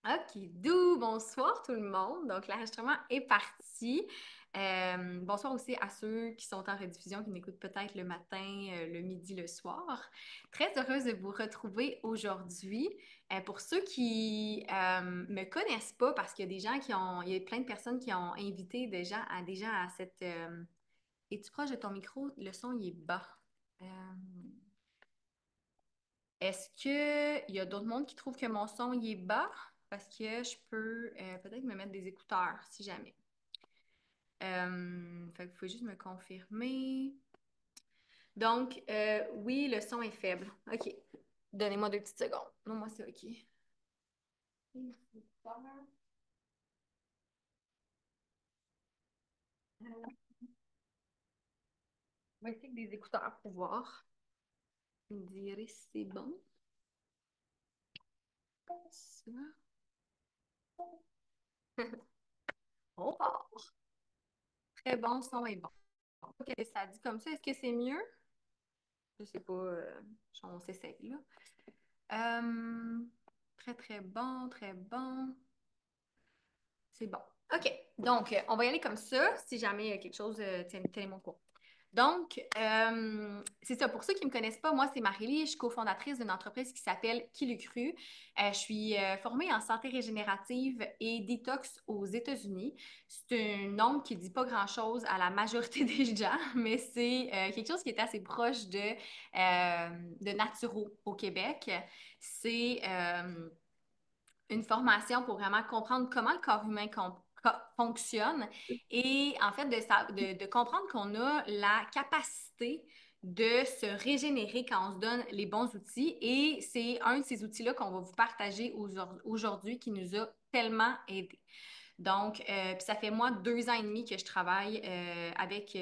Ok, bonsoir tout le monde. Donc, l'enregistrement est parti. Bonsoir aussi à ceux qui sont en rediffusion, qui m'écoutent peut-être le matin, le midi, le soir. Très heureuse de vous retrouver aujourd'hui. Pour ceux qui me connaissent pas, parce qu'il y a des gens il y a plein de personnes qui ont invité déjà à cette. Es-tu proche de ton micro? Le son, il est bas. Euh, Est-ce qu'il y a d'autres mondes qui trouvent que mon son il est bas? Parce que je peux peut-être me mettre des écouteurs si jamais. Fait qu'il faut juste me confirmer. Donc, oui, le son est faible. OK. Donnez-moi 2 petites secondes. Non, moi, c'est OK. On va essayer avec des écouteurs pour voir. Vous me direz si c'est bon. Ça. On part. Très bon, son est bon. OK, ça dit comme ça. Est-ce que c'est mieux? Je sais pas. On s'essaye, là. Euh, très, très bon, très bon. C'est bon. OK. Donc, on va y aller comme ça. Si jamais il y a quelque chose, tenez-moi au courant. Donc, c'est ça. Pour ceux qui ne me connaissent pas, moi, c'est Marélie. Je suis cofondatrice d'une entreprise qui s'appelle Qui l'eût cru. Je suis formée en santé régénérative et détox aux États-Unis. C'est un nom qui ne dit pas grand-chose à la majorité des gens, mais c'est quelque chose qui est assez proche de Naturo au Québec. C'est une formation pour vraiment comprendre comment le corps humain fonctionne et en fait de comprendre qu'on a la capacité de se régénérer quand on se donne les bons outils et c'est un de ces outils-là qu'on va vous partager aujourd'hui qui nous a tellement aidés. Donc, puis ça fait moi 2 ans et demi que je travaille avec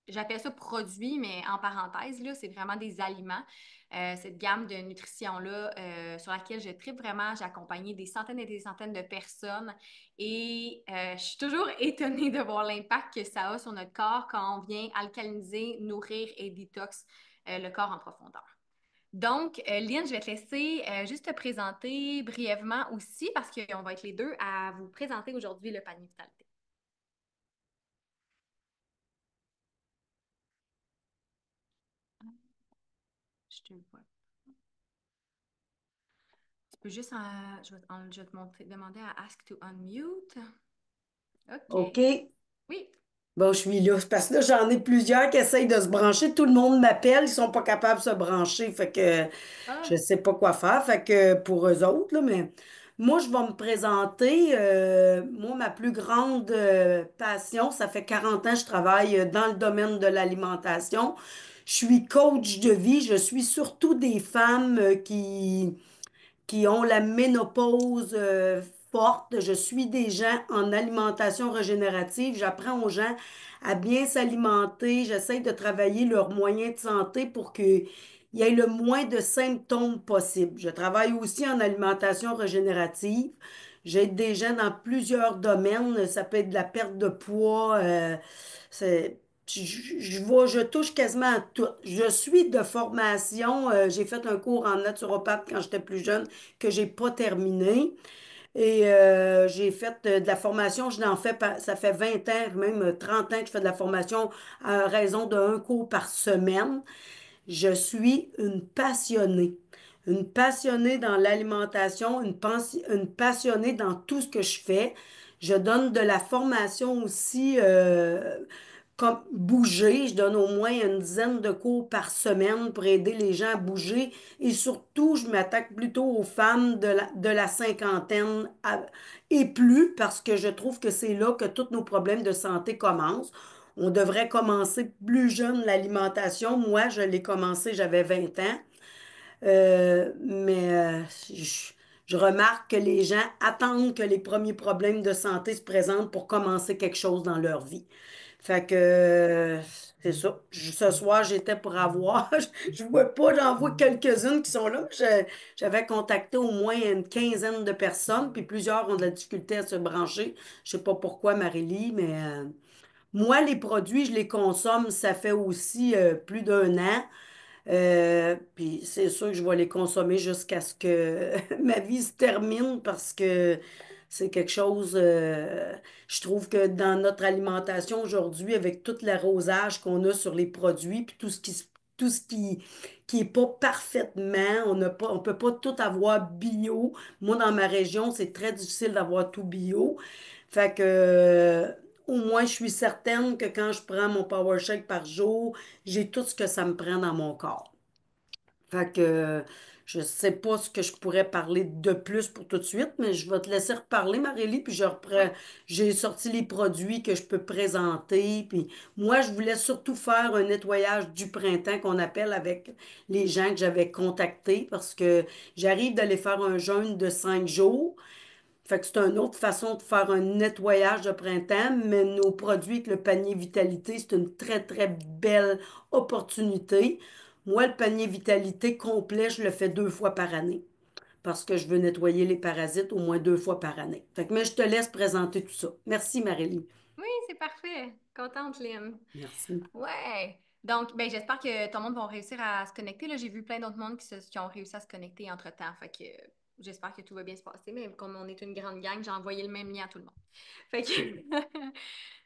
j'appelle ça produits, mais en parenthèse, là, c'est vraiment des aliments. Cette gamme de nutrition-là sur laquelle je tripe vraiment. J'ai accompagné des centaines et des centaines de personnes et je suis toujours étonnée de voir l'impact que ça a sur notre corps quand on vient alcaliniser, nourrir et détox le corps en profondeur. Donc, Lynn, je vais te laisser juste te présenter brièvement aussi parce qu'on va être les deux à vous présenter aujourd'hui le panier vitalité. Je te vois. Tu peux juste, je vais demander à Ask to Unmute. OK. OK. Oui. Bon, je suis là. C'est parce que là, j'en ai plusieurs qui essayent de se brancher. Tout le monde m'appelle, ils sont pas capables de se brancher. Fait que je Ah, sais pas quoi faire. Fait que pour eux autres, là, mais moi, je vais me présenter. Moi, ma plus grande passion, ça fait 40 ans que je travaille dans le domaine de l'alimentation. Je suis coach de vie. Je suis surtout des femmes qui ont la ménopause forte. Je suis des gens en alimentation régénérative. J'apprends aux gens à bien s'alimenter. J'essaie de travailler leurs moyens de santé pour qu'il y ait le moins de symptômes possible. Je travaille aussi en alimentation régénérative. J'aide des gens dans plusieurs domaines. Ça peut être de la perte de poids. C'est je touche quasiment à tout. Je suis de formation, j'ai fait un cours en naturopathe quand j'étais plus jeune que j'ai pas terminé. Et j'ai fait de la formation, je l'en fais, ça fait 20 ans, même 30 ans que je fais de la formation à raison d'un cours par semaine. Je suis une passionnée dans l'alimentation, une passionnée dans tout ce que je fais. Je donne de la formation aussi comme bouger. Je donne au moins une dizaine de cours par semaine pour aider les gens à bouger. Et surtout, je m'attaque plutôt aux femmes de la cinquantaine et plus parce que je trouve que c'est là que tous nos problèmes de santé commencent. On devrait commencer plus jeune l'alimentation. Moi, je l'ai commencé, j'avais 20 ans. Mais je remarque que les gens attendent que les premiers problèmes de santé se présentent pour commencer quelque chose dans leur vie. Fait que c'est ça. Ce soir, j'étais pour avoir. Je vois pas, j'en vois quelques-unes qui sont là. J'avais contacté au moins une quinzaine de personnes, puis plusieurs ont de la difficulté à se brancher. Je sais pas pourquoi, Marélie, mais moi, les produits, je les consomme, ça fait aussi plus d'1 an. Puis c'est sûr que je vais les consommer jusqu'à ce que ma vie se termine parce que c'est quelque chose, je trouve que dans notre alimentation aujourd'hui, avec tout l'arrosage qu'on a sur les produits, puis tout ce qui est pas parfaitement, on peut pas tout avoir bio. Moi, dans ma région, c'est très difficile d'avoir tout bio. Fait que, au moins, je suis certaine que quand je prends mon Power Shake par jour, j'ai tout ce que ça me prend dans mon corps. Fait que je sais pas ce que je pourrais parler de plus pour tout de suite, mais je vais te laisser reparler, Marélie, puis je reprends. Oui. J'ai sorti les produits que je peux présenter. Puis moi, je voulais surtout faire un nettoyage du printemps qu'on appelle avec les gens que j'avais contactés parce que j'arrive d'aller faire un jeûne de 5 jours. Fait que c'est une autre façon de faire un nettoyage de printemps, mais nos produits avec le panier Vitalité, c'est une très, très belle opportunité. Moi, le panier Vitalité complet, je le fais 2 fois par année parce que je veux nettoyer les parasites au moins 2 fois par année. Fait que, mais je te laisse présenter tout ça. Merci, Marélie. Oui, c'est parfait. Contente, Lynn. Merci. Ouais. Donc, ben, j'espère que ton monde va réussir à se connecter. Là, j'ai vu plein d'autres mondes qui ont réussi à se connecter entre-temps. Fait que j'espère que tout va bien se passer. Mais comme on est une grande gang, j'ai envoyé le même lien à tout le monde. Fait que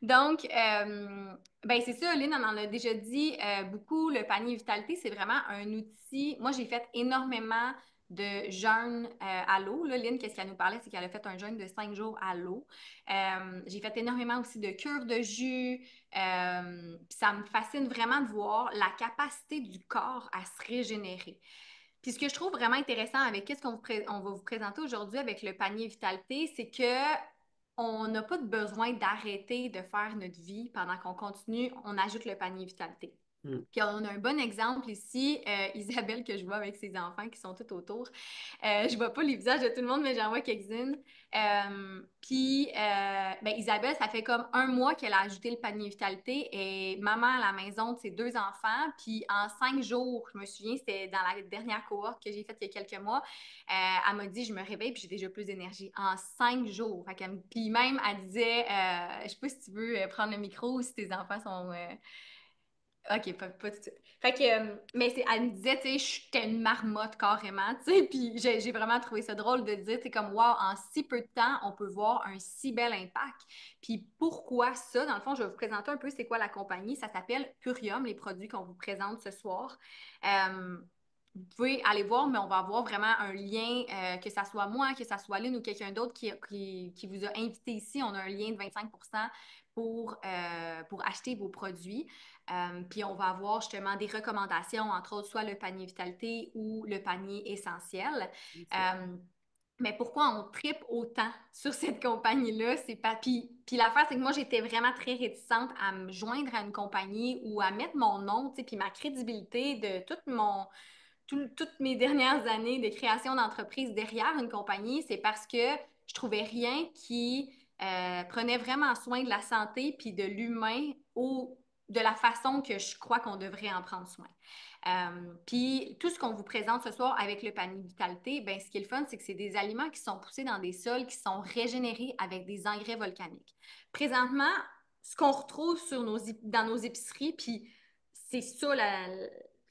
donc, ben c'est ça, Lynn, on en a déjà dit beaucoup. Le panier Vitalité, c'est vraiment un outil. Moi, j'ai fait énormément de jeûnes à l'eau. Là, Lynn, qu'est-ce qu'elle nous parlait? C'est qu'elle a fait un jeûne de 5 jours à l'eau. J'ai fait énormément aussi de cures de jus. Puis ça me fascine vraiment de voir la capacité du corps à se régénérer. Puis ce que je trouve vraiment intéressant avec qu'est-ce on va vous présenter aujourd'hui avec le panier Vitalité, c'est que on n'a pas de besoin d'arrêter de faire notre vie pendant qu'on continue, on ajoute le panier Vitalité. Mm. Puis on a un bon exemple ici, Isabelle que je vois avec ses enfants qui sont tout autour. Je vois pas les visages de tout le monde, mais j'en vois quelques-unes. Ben, Isabelle, ça fait comme 1 mois qu'elle a ajouté le panier Vitalité et maman à la maison de ses 2 enfants. Puis en 5 jours, je me souviens, c'était dans la dernière cohorte que j'ai faite il y a quelques mois, elle m'a dit, je me réveille puis j'ai déjà plus d'énergie. En 5 jours. Puis même, elle disait, je sais pas si tu veux prendre le micro ou si tes enfants sont... OK, pas tout de suite. Fait que, mais elle me disait, tu sais, j'étais une marmotte carrément, tu sais, puis j'ai vraiment trouvé ça drôle de dire, tu sais, comme, wow, en si peu de temps, on peut voir un si bel impact. Puis pourquoi ça? Dans le fond, je vais vous présenter un peu c'est quoi la compagnie. Ça s'appelle Purium, les produits qu'on vous présente ce soir. Vous pouvez aller voir, mais on va avoir vraiment un lien, que ça soit moi, que ça soit Lynn ou quelqu'un d'autre qui vous a invité ici. On a un lien de 25 pour acheter vos produits. Puis on va avoir justement des recommandations, entre autres, soit le panier Vitalité ou le panier essentiel. Euh, mais pourquoi on tripe autant sur cette compagnie-là? C'est pas. Puis l'affaire, c'est que moi, j'étais vraiment très réticente à me joindre à une compagnie ou à mettre mon nom, tu sais, puis ma crédibilité de toutes mes dernières années de création d'entreprise derrière une compagnie, c'est parce que je trouvais rien qui prenait vraiment soin de la santé puis de l'humain de la façon que je crois qu'on devrait en prendre soin. Puis tout ce qu'on vous présente ce soir avec le panier Vitalité, ben, ce qui est le fun, c'est que c'est des aliments qui sont poussés dans des sols qui sont régénérés avec des engrais volcaniques. Présentement, ce qu'on retrouve dans nos épiceries, puis c'est ça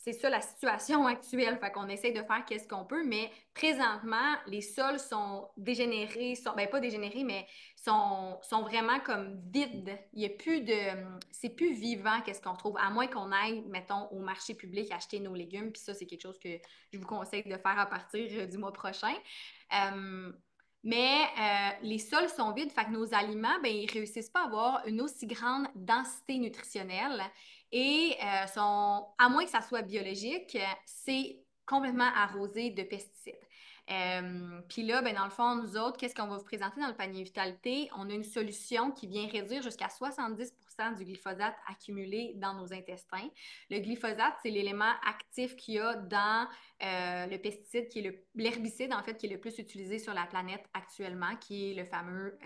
c'est ça la situation actuelle. Fait qu'on essaie de faire qu'est-ce qu'on peut, mais présentement, les sols sont dégénérés, ben pas dégénérés, mais sont vraiment comme vides. Il y a plus de. C'est plus vivant qu'est-ce qu'on trouve, à moins qu'on aille, mettons, au marché public acheter nos légumes. Puis ça, c'est quelque chose que je vous conseille de faire à partir du mois prochain. Euh, les sols sont vides, fait que nos aliments, ben, ils réussissent pas à avoir une aussi grande densité nutritionnelle et à moins que ça soit biologique, c'est complètement arrosé de pesticides. Puis là, ben, dans le fond, nous autres, qu'est-ce qu'on va vous présenter dans le panier Vitalité? On a une solution qui vient réduire jusqu'à 70% du glyphosate accumulé dans nos intestins. Le glyphosate, c'est l'élément actif qu'il y a dans le pesticide qui est l'herbicide, en fait, qui est le plus utilisé sur la planète actuellement, qui est le fameux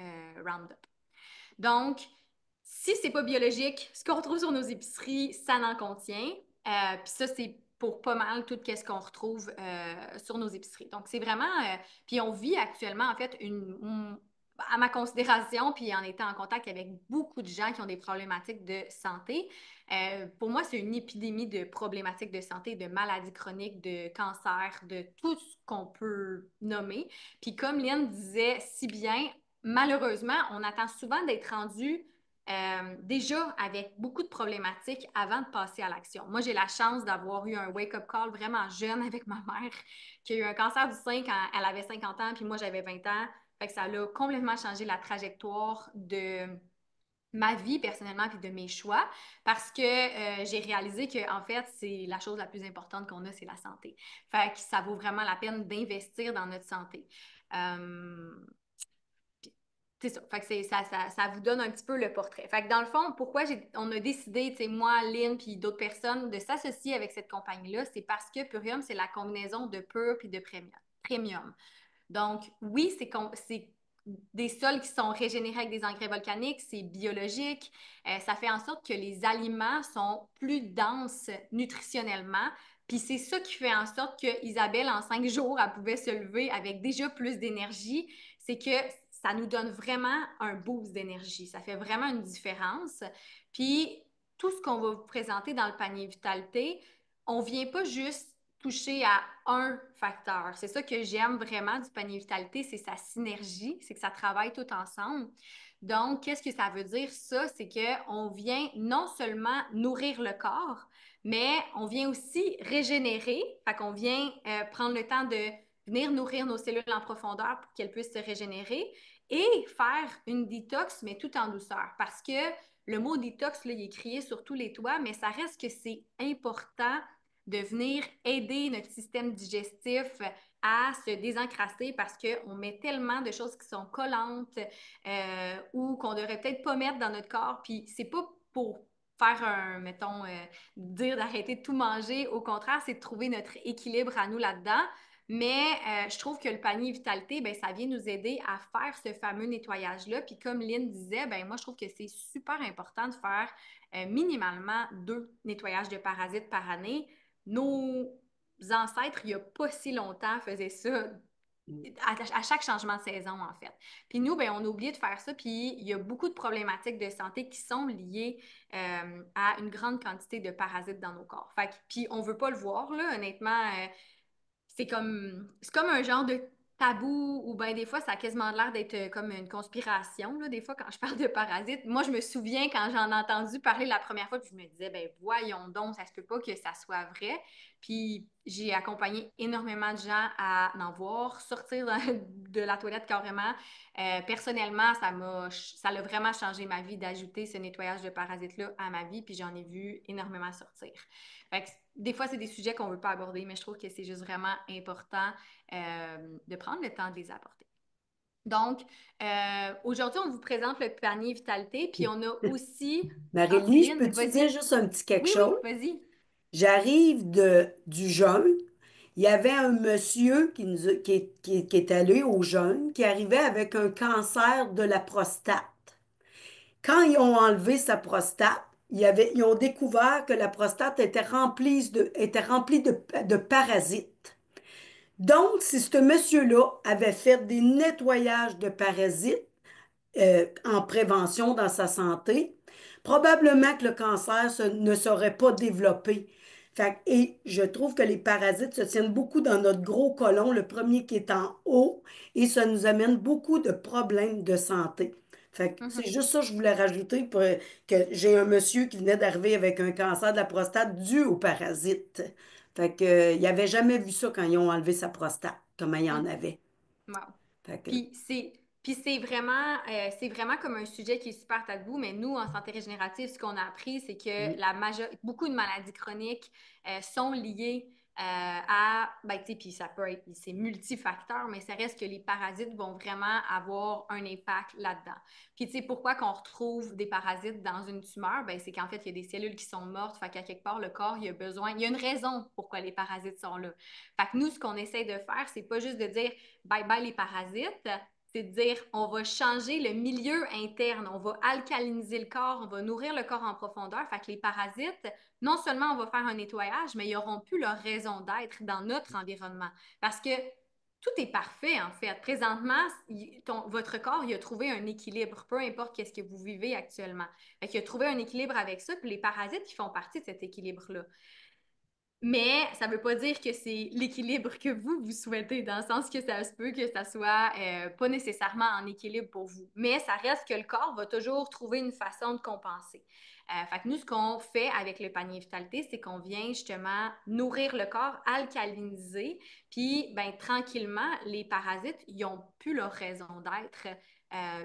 Roundup. Donc, si c'est pas biologique, ce qu'on retrouve sur nos épiceries, ça n'en contient. Puis ça, c'est pour pas mal tout ce qu'on retrouve sur nos épiceries. Donc, c'est vraiment... puis on vit actuellement, en fait, à ma considération, puis en étant en contact avec beaucoup de gens qui ont des problématiques de santé, pour moi, c'est une épidémie de problématiques de santé, de maladies chroniques, de cancer, de tout ce qu'on peut nommer. Puis comme Lynn disait si bien, malheureusement, on attend souvent d'être rendu déjà avec beaucoup de problématiques avant de passer à l'action. Moi, j'ai la chance d'avoir eu un wake-up call vraiment jeune avec ma mère, qui a eu un cancer du sein quand elle avait 50 ans, puis moi, j'avais 20 ans. Fait que ça a complètement changé la trajectoire de ma vie personnellement puis de mes choix parce que j'ai réalisé que en fait c'est la chose la plus importante qu'on a, c'est la santé. Fait que ça vaut vraiment la peine d'investir dans notre santé. Euh, c'est ça. Fait que ça vous donne un petit peu le portrait. Fait que dans le fond, pourquoi on a décidé, tu sais, moi, Lynn, puis d'autres personnes, de s'associer avec cette compagnie-là, c'est parce que Purium, c'est la combinaison de pur puis de premium. Donc, oui, c'est des sols qui sont régénérés avec des engrais volcaniques, c'est biologique. Ça fait en sorte que les aliments sont plus denses nutritionnellement. Puis c'est ça qui fait en sorte que Isabelle, en 5 jours, elle pouvait se lever avec déjà plus d'énergie. C'est que ça nous donne vraiment un boost d'énergie. Ça fait vraiment une différence. Puis tout ce qu'on va vous présenter dans le panier vitalité, on ne vient pas juste toucher à un facteur. C'est ça que j'aime vraiment du panier vitalité, c'est sa synergie, c'est que ça travaille tout ensemble. Donc, qu'est-ce que ça veut dire, ça? C'est qu'on vient non seulement nourrir le corps, mais on vient aussi régénérer. Fait qu'on vient prendre le temps de venir nourrir nos cellules en profondeur pour qu'elles puissent se régénérer et faire une détox, mais tout en douceur. Parce que le mot détox, là, il est crié sur tous les toits, mais ça reste que c'est important de venir aider notre système digestif à se désencrasser parce qu'on met tellement de choses qui sont collantes ou qu'on devrait peut-être pas mettre dans notre corps. Puis c'est pas pour faire mettons, dire d'arrêter de tout manger. Au contraire, c'est de trouver notre équilibre à nous là-dedans. Mais je trouve que le panier vitalité, ben, ça vient nous aider à faire ce fameux nettoyage-là. Puis comme Lynn disait, ben, moi, je trouve que c'est super important de faire minimalement 2 nettoyages de parasites par année. Nos ancêtres, il n'y a pas si longtemps, faisaient ça à chaque changement de saison, en fait. Puis nous, ben, on a oublié de faire ça, puis il y a beaucoup de problématiques de santé qui sont liées à une grande quantité de parasites dans nos corps. Fait que, puis on ne veut pas le voir, là, honnêtement. C'est comme un genre de tabou ou bien des fois, ça a quasiment l'air d'être comme une conspiration, là, des fois, quand je parle de parasites. Moi, je me souviens quand j'en ai entendu parler la première fois, puis je me disais, ben voyons donc, ça se peut pas que ça soit vrai. Puis j'ai accompagné énormément de gens à en voir, sortir de la toilette carrément. Personnellement, ça a vraiment changé ma vie d'ajouter ce nettoyage de parasites-là à ma vie, puis j'en ai vu énormément sortir. Fait que, des fois, c'est des sujets qu'on ne veut pas aborder, mais je trouve que c'est juste vraiment important de prendre le temps de les apporter. Donc, aujourd'hui, on vous présente le panier vitalité, puis on a aussi... Ah, Marie-Lise, Lynn, peux-tu dire vas-y. juste un petit quelque Oui, oui, chose? vas-y. J'arrive du jeûne. Il y avait un monsieur qui est allé au jeûne, qui arrivait avec un cancer de la prostate. Quand ils ont enlevé sa prostate, ils ont découvert que la prostate était remplie de parasites. Donc, si ce monsieur-là avait fait des nettoyages de parasites, en prévention dans sa santé, probablement que le cancer ne serait pas développé. Et je trouve que les parasites se tiennent beaucoup dans notre gros côlon, le premier qui est en haut, et ça nous amène beaucoup de problèmes de santé. C'est Mhm. juste ça que je voulais rajouter pour que j'ai un monsieur qui venait d'arriver avec un cancer de la prostate dû aux parasites. Il n'avait jamais vu ça quand ils ont enlevé sa prostate, comment il y en Mhm. avait. Wow. Fait que, Puis c'est vraiment comme un sujet qui est super tabou, mais nous, en santé régénérative, ce qu'on a appris, c'est que beaucoup de maladies chroniques sont liées ben, tu sais, puis ça peut être, c'est multifacteur, mais ça reste que les parasites vont vraiment avoir un impact là-dedans. Puis tu sais, pourquoi qu'on retrouve des parasites dans une tumeur? Ben, c'est qu'en fait, il y a des cellules qui sont mortes, fait qu'à quelque part, le corps, il y a une raison pourquoi les parasites sont là. Fait que nous, ce qu'on essaie de faire, c'est pas juste de dire bye bye les parasites, c'est de dire on va changer le milieu interne, on va alcaliniser le corps, on va nourrir le corps en profondeur. Fait que les parasites, non seulement on va faire un nettoyage, mais ils n'auront plus leur raison d'être dans notre environnement. Parce que tout est parfait, en fait. Présentement, votre corps, il a trouvé un équilibre, peu importe qu'est-ce que vous vivez actuellement. Fait qu'il a trouvé un équilibre avec ça, puis les parasites, ils font partie de cet équilibre-là. Mais ça ne veut pas dire que c'est l'équilibre que vous souhaitez, dans le sens que ça se peut que ça soit pas nécessairement en équilibre pour vous. Mais ça reste que le corps va toujours trouver une façon de compenser. Fait que nous, ce qu'on fait avec le panier vitalité, c'est qu'on vient justement nourrir le corps, alcaliniser, puis ben, tranquillement, les parasites, ils n'ont plus leur raison d'être.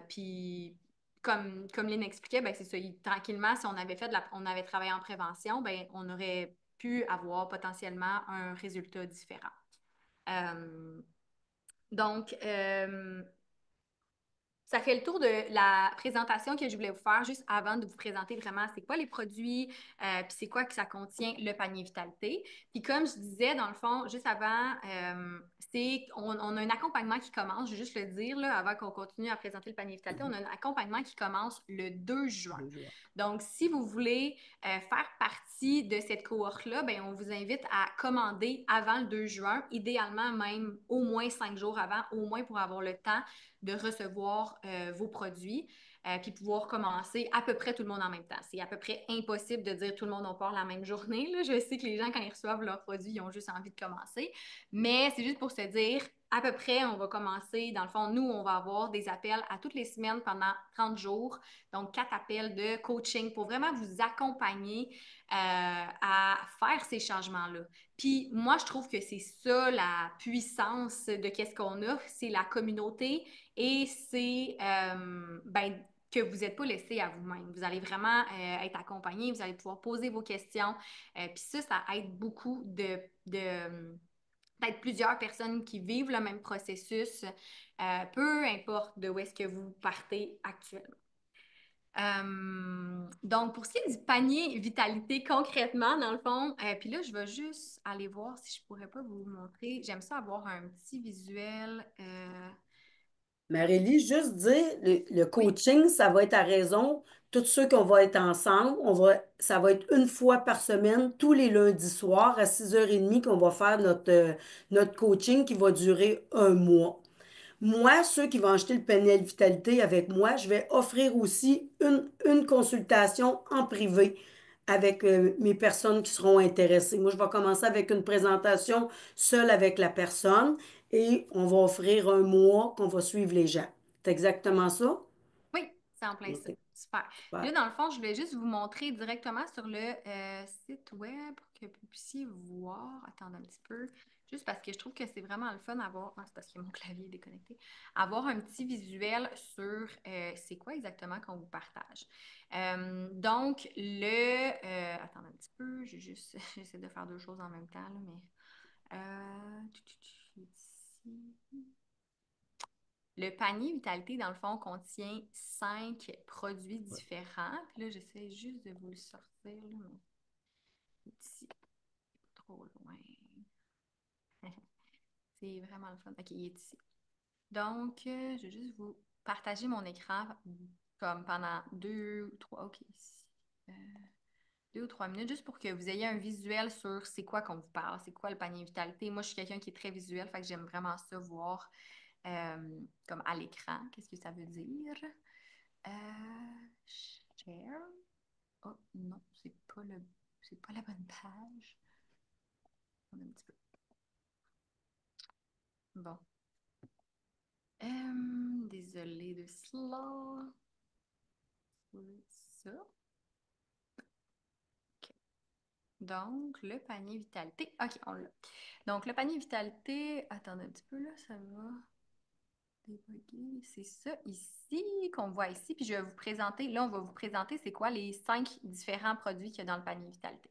Puis comme Lynn expliquait, ben, c'est ça. Tranquillement, si on avait travaillé en prévention, ben, on aurait pu avoir potentiellement un résultat différent. Euh, donc, ça fait le tour de la présentation que je voulais vous faire juste avant de vous présenter vraiment c'est quoi les produits, puis c'est quoi que ça contient le panier vitalité. Puis comme je disais, dans le fond, juste avant, on a un accompagnement qui commence, je vais juste le dire, là, avant qu'on continue à présenter le panier vitalité, on a un accompagnement qui commence le 2 juin. Donc, si vous voulez faire partie de cette cohorte-là, ben, on vous invite à commander avant le 2 juin, idéalement même au moins 5 jours avant, au moins pour avoir le temps de recevoir vos produits, puis pouvoir commencer à peu près tout le monde en même temps. C'est à peu près impossible de dire tout le monde on part la même journée. Là. Je sais que les gens, quand ils reçoivent leurs produits, ils ont juste envie de commencer. Mais c'est juste pour se dire, à peu près, on va commencer. Dans le fond, nous, on va avoir des appels à toutes les semaines pendant 30 jours. Donc, 4 appels de coaching pour vraiment vous accompagner à faire ces changements-là. Puis moi, je trouve que c'est ça la puissance de qu'est-ce qu'on offre, c'est la communauté et c'est ben, que vous n'êtes pas laissé à vous-même. Vous allez vraiment être accompagné, vous allez pouvoir poser vos questions. Puis ça aide beaucoup d'être plusieurs personnes qui vivent le même processus, peu importe de où est-ce que vous partez actuellement. Donc, pour ce qui est du panier vitalité, concrètement, dans le fond, puis là, je vais juste aller voir si je pourrais pas vous montrer. J'aime ça avoir un petit visuel. Marélie, juste dire, le Oui, coaching, ça va être à raison. Tous ceux qu'on va être ensemble, ça va être une fois par semaine, tous les lundis soirs à 6h30 qu'on va faire notre coaching qui va durer un mois. Moi, ceux qui vont acheter le panel Vitalité avec moi, je vais offrir aussi une consultation en privé avec mes personnes qui seront intéressées. Moi, je vais commencer avec une présentation seule avec la personne et on va offrir un mois qu'on va suivre les gens. C'est exactement ça? oui, c'est en plein ça. OK, Super. Puis super. là, dans le fond, je voulais juste vous montrer directement sur le site web pour que vous puissiez voir. Attendez un petit peu. Juste parce que je trouve que c'est vraiment le fun d'avoir. Ah, c'est parce que mon clavier est déconnecté. Avoir un petit visuel sur c'est quoi exactement qu'on vous partage. Donc, attendez un petit peu. J'essaie de faire deux choses en même temps, là, mais. Ici. Le panier Vitalité, dans le fond, contient 5 produits différents. Puis là, j'essaie juste de vous le sortir, là, mais ici, trop loin. C'est vraiment le fun. OK, il est ici. Donc, je vais juste vous partager mon écran comme pendant 2 ou 3, OK, ici. 2 ou 3 minutes, juste pour que vous ayez un visuel sur c'est quoi qu'on vous parle, c'est quoi le panier Vitalité. Moi, je suis quelqu'un qui est très visuel, fait que j'aime vraiment ça voir comme à l'écran. Qu'est-ce que ça veut dire? Share. Oh non, c'est pas la bonne page. On a un petit peu. Bon. Désolée de cela. Ça. OK. Donc, le panier vitalité. OK, on l'a. Donc, le panier vitalité. Attendez un petit peu là, ça va. Débugger. C'est ça ici qu'on voit ici. Puis je vais vous présenter, là, on va vous présenter c'est quoi les 5 différents produits qu'il y a dans le panier vitalité.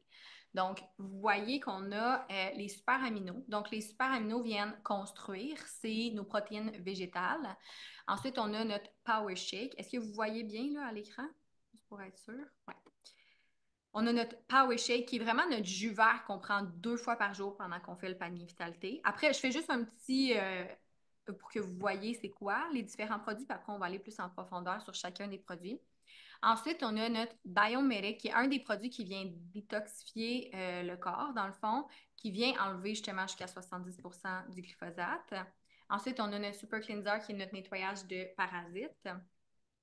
Donc, vous voyez qu'on a les super aminos. Donc, les super aminos viennent construire, c'est nos protéines végétales. Ensuite, on a notre Power Shake. Est-ce que vous voyez bien là à l'écran? Juste pour être sûr. Ouais. On a notre Power Shake qui est vraiment notre jus vert qu'on prend 2 fois par jour pendant qu'on fait le panier vitalité. Après, je fais juste un petit pour que vous voyez c'est quoi les différents produits, puis après on va aller plus en profondeur sur chacun des produits. Ensuite, on a notre Biomedic, qui est un des produits qui vient détoxifier le corps, dans le fond, qui vient enlever justement jusqu'à 70% du glyphosate. Ensuite, on a notre Super Cleanser qui est notre nettoyage de parasites.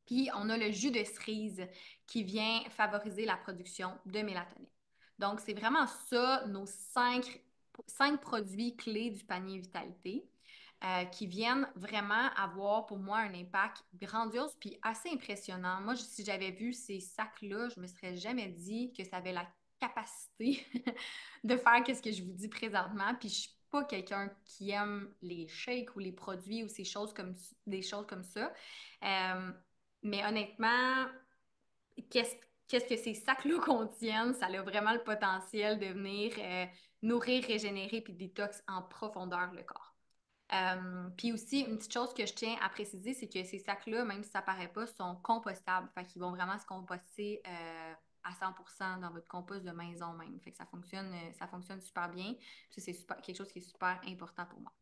Puis, on a le jus de cerise qui vient favoriser la production de mélatonine. Donc, c'est vraiment ça, nos cinq produits clés du panier Vitalité qui viennent vraiment avoir pour moi un impact grandiose puis assez impressionnant. Moi, si j'avais vu ces sacs-là, je me serais jamais dit que ça avait la capacité de faire ce que je vous dis présentement. Puis, je suis pas quelqu'un qui aime les shakes ou les produits ou des choses comme ça. Euh, mais honnêtement, qu'est-ce, qu'est-ce que ces sacs-là contiennent? Ça a vraiment le potentiel de venir nourrir, régénérer puis détox en profondeur le corps. Puis aussi, une petite chose que je tiens à préciser, c'est que ces sacs-là, même si ça paraît pas, sont compostables. Fait qu'ils vont vraiment se composter à 100% dans votre compost de maison même. Fait que ça fonctionne super bien. Puis c'est quelque chose qui est super important pour moi.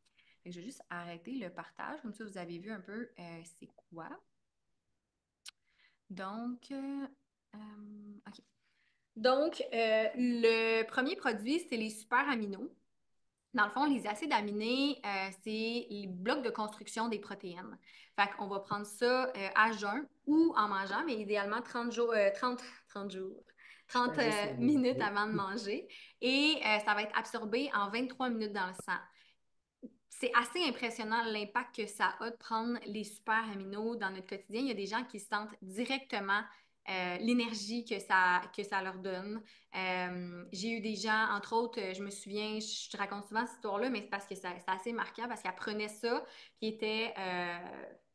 Fait que je vais juste arrêter le partage. Comme ça, vous avez vu un peu c'est quoi. Donc, OK. Donc, le premier produit, c'est les super aminos. Dans le fond, les acides aminés, c'est les blocs de construction des protéines. Fait qu'on va prendre ça à jeun ou en mangeant, mais idéalement 30 jours, Je fais 30 juste le minutes vérifier. avant de manger. Et ça va être absorbé en 23 minutes dans le sang. C'est assez impressionnant l'impact que ça a de prendre les super aminos dans notre quotidien. Il y a des gens qui sentent directement l'énergie que ça leur donne. J'ai eu des gens, entre autres, je me souviens, je te raconte souvent cette histoire-là, mais c'est parce que c'est assez marquant, parce qu'elle prenait ça, puis était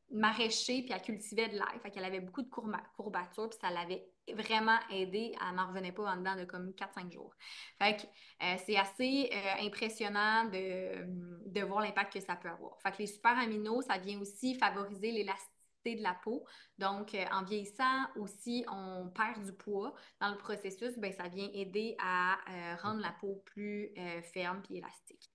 maraîcher, puis elle cultivait de l'ail. Fait qu'elle avait beaucoup de courbatures, puis ça l'avait vraiment aidée. Elle n'en revenait pas en dedans de comme 4-5 jours. Fait que c'est assez impressionnant de voir l'impact que ça peut avoir. Fait que les super aminos, ça vient aussi favoriser l'élasticité de la peau. Donc, en vieillissant aussi, on perd du poids. Dans le processus, ben, ça vient aider à rendre la peau plus ferme et élastique.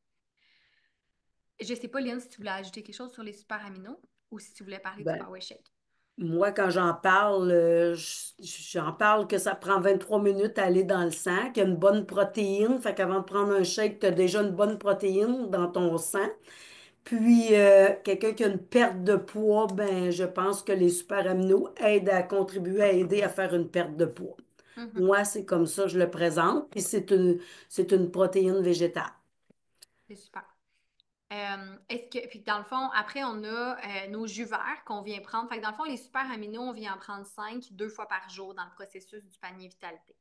Je ne sais pas, Lynn, si tu voulais ajouter quelque chose sur les super aminos ou si tu voulais parler du Ben, Power Shake. moi, quand j'en parle, j'en parle que ça prend 23 minutes à aller dans le sang, qu'il y a une bonne protéine. Fait qu'avant de prendre un shake, tu as déjà une bonne protéine dans ton sang. Puis, quelqu'un qui a une perte de poids, ben, je pense que les super aminos aident à contribuer à aider à faire une perte de poids. Mhm. Moi, c'est comme ça que je le présente. Puis, c'est une protéine végétale. C'est super. Puis dans le fond, après, on a nos jus verts qu'on vient prendre. Fait que dans le fond, les super aminos, on vient en prendre 5 2 fois par jour dans le processus du panier vitalité.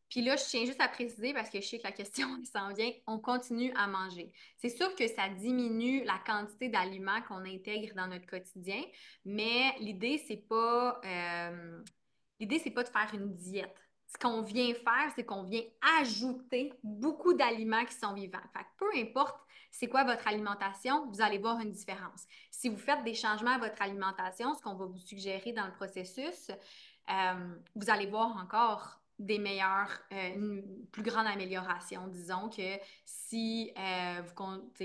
Puis là, je tiens juste à préciser parce que je sais que la question s'en vient, on continue à manger. C'est sûr que ça diminue la quantité d'aliments qu'on intègre dans notre quotidien, mais l'idée, c'est pas de faire une diète. Ce qu'on vient faire, c'est qu'on vient ajouter beaucoup d'aliments qui sont vivants. Fait que peu importe c'est quoi votre alimentation, vous allez voir une différence. Si vous faites des changements à votre alimentation, ce qu'on va vous suggérer dans le processus, vous allez voir encore une plus grande amélioration. Disons que si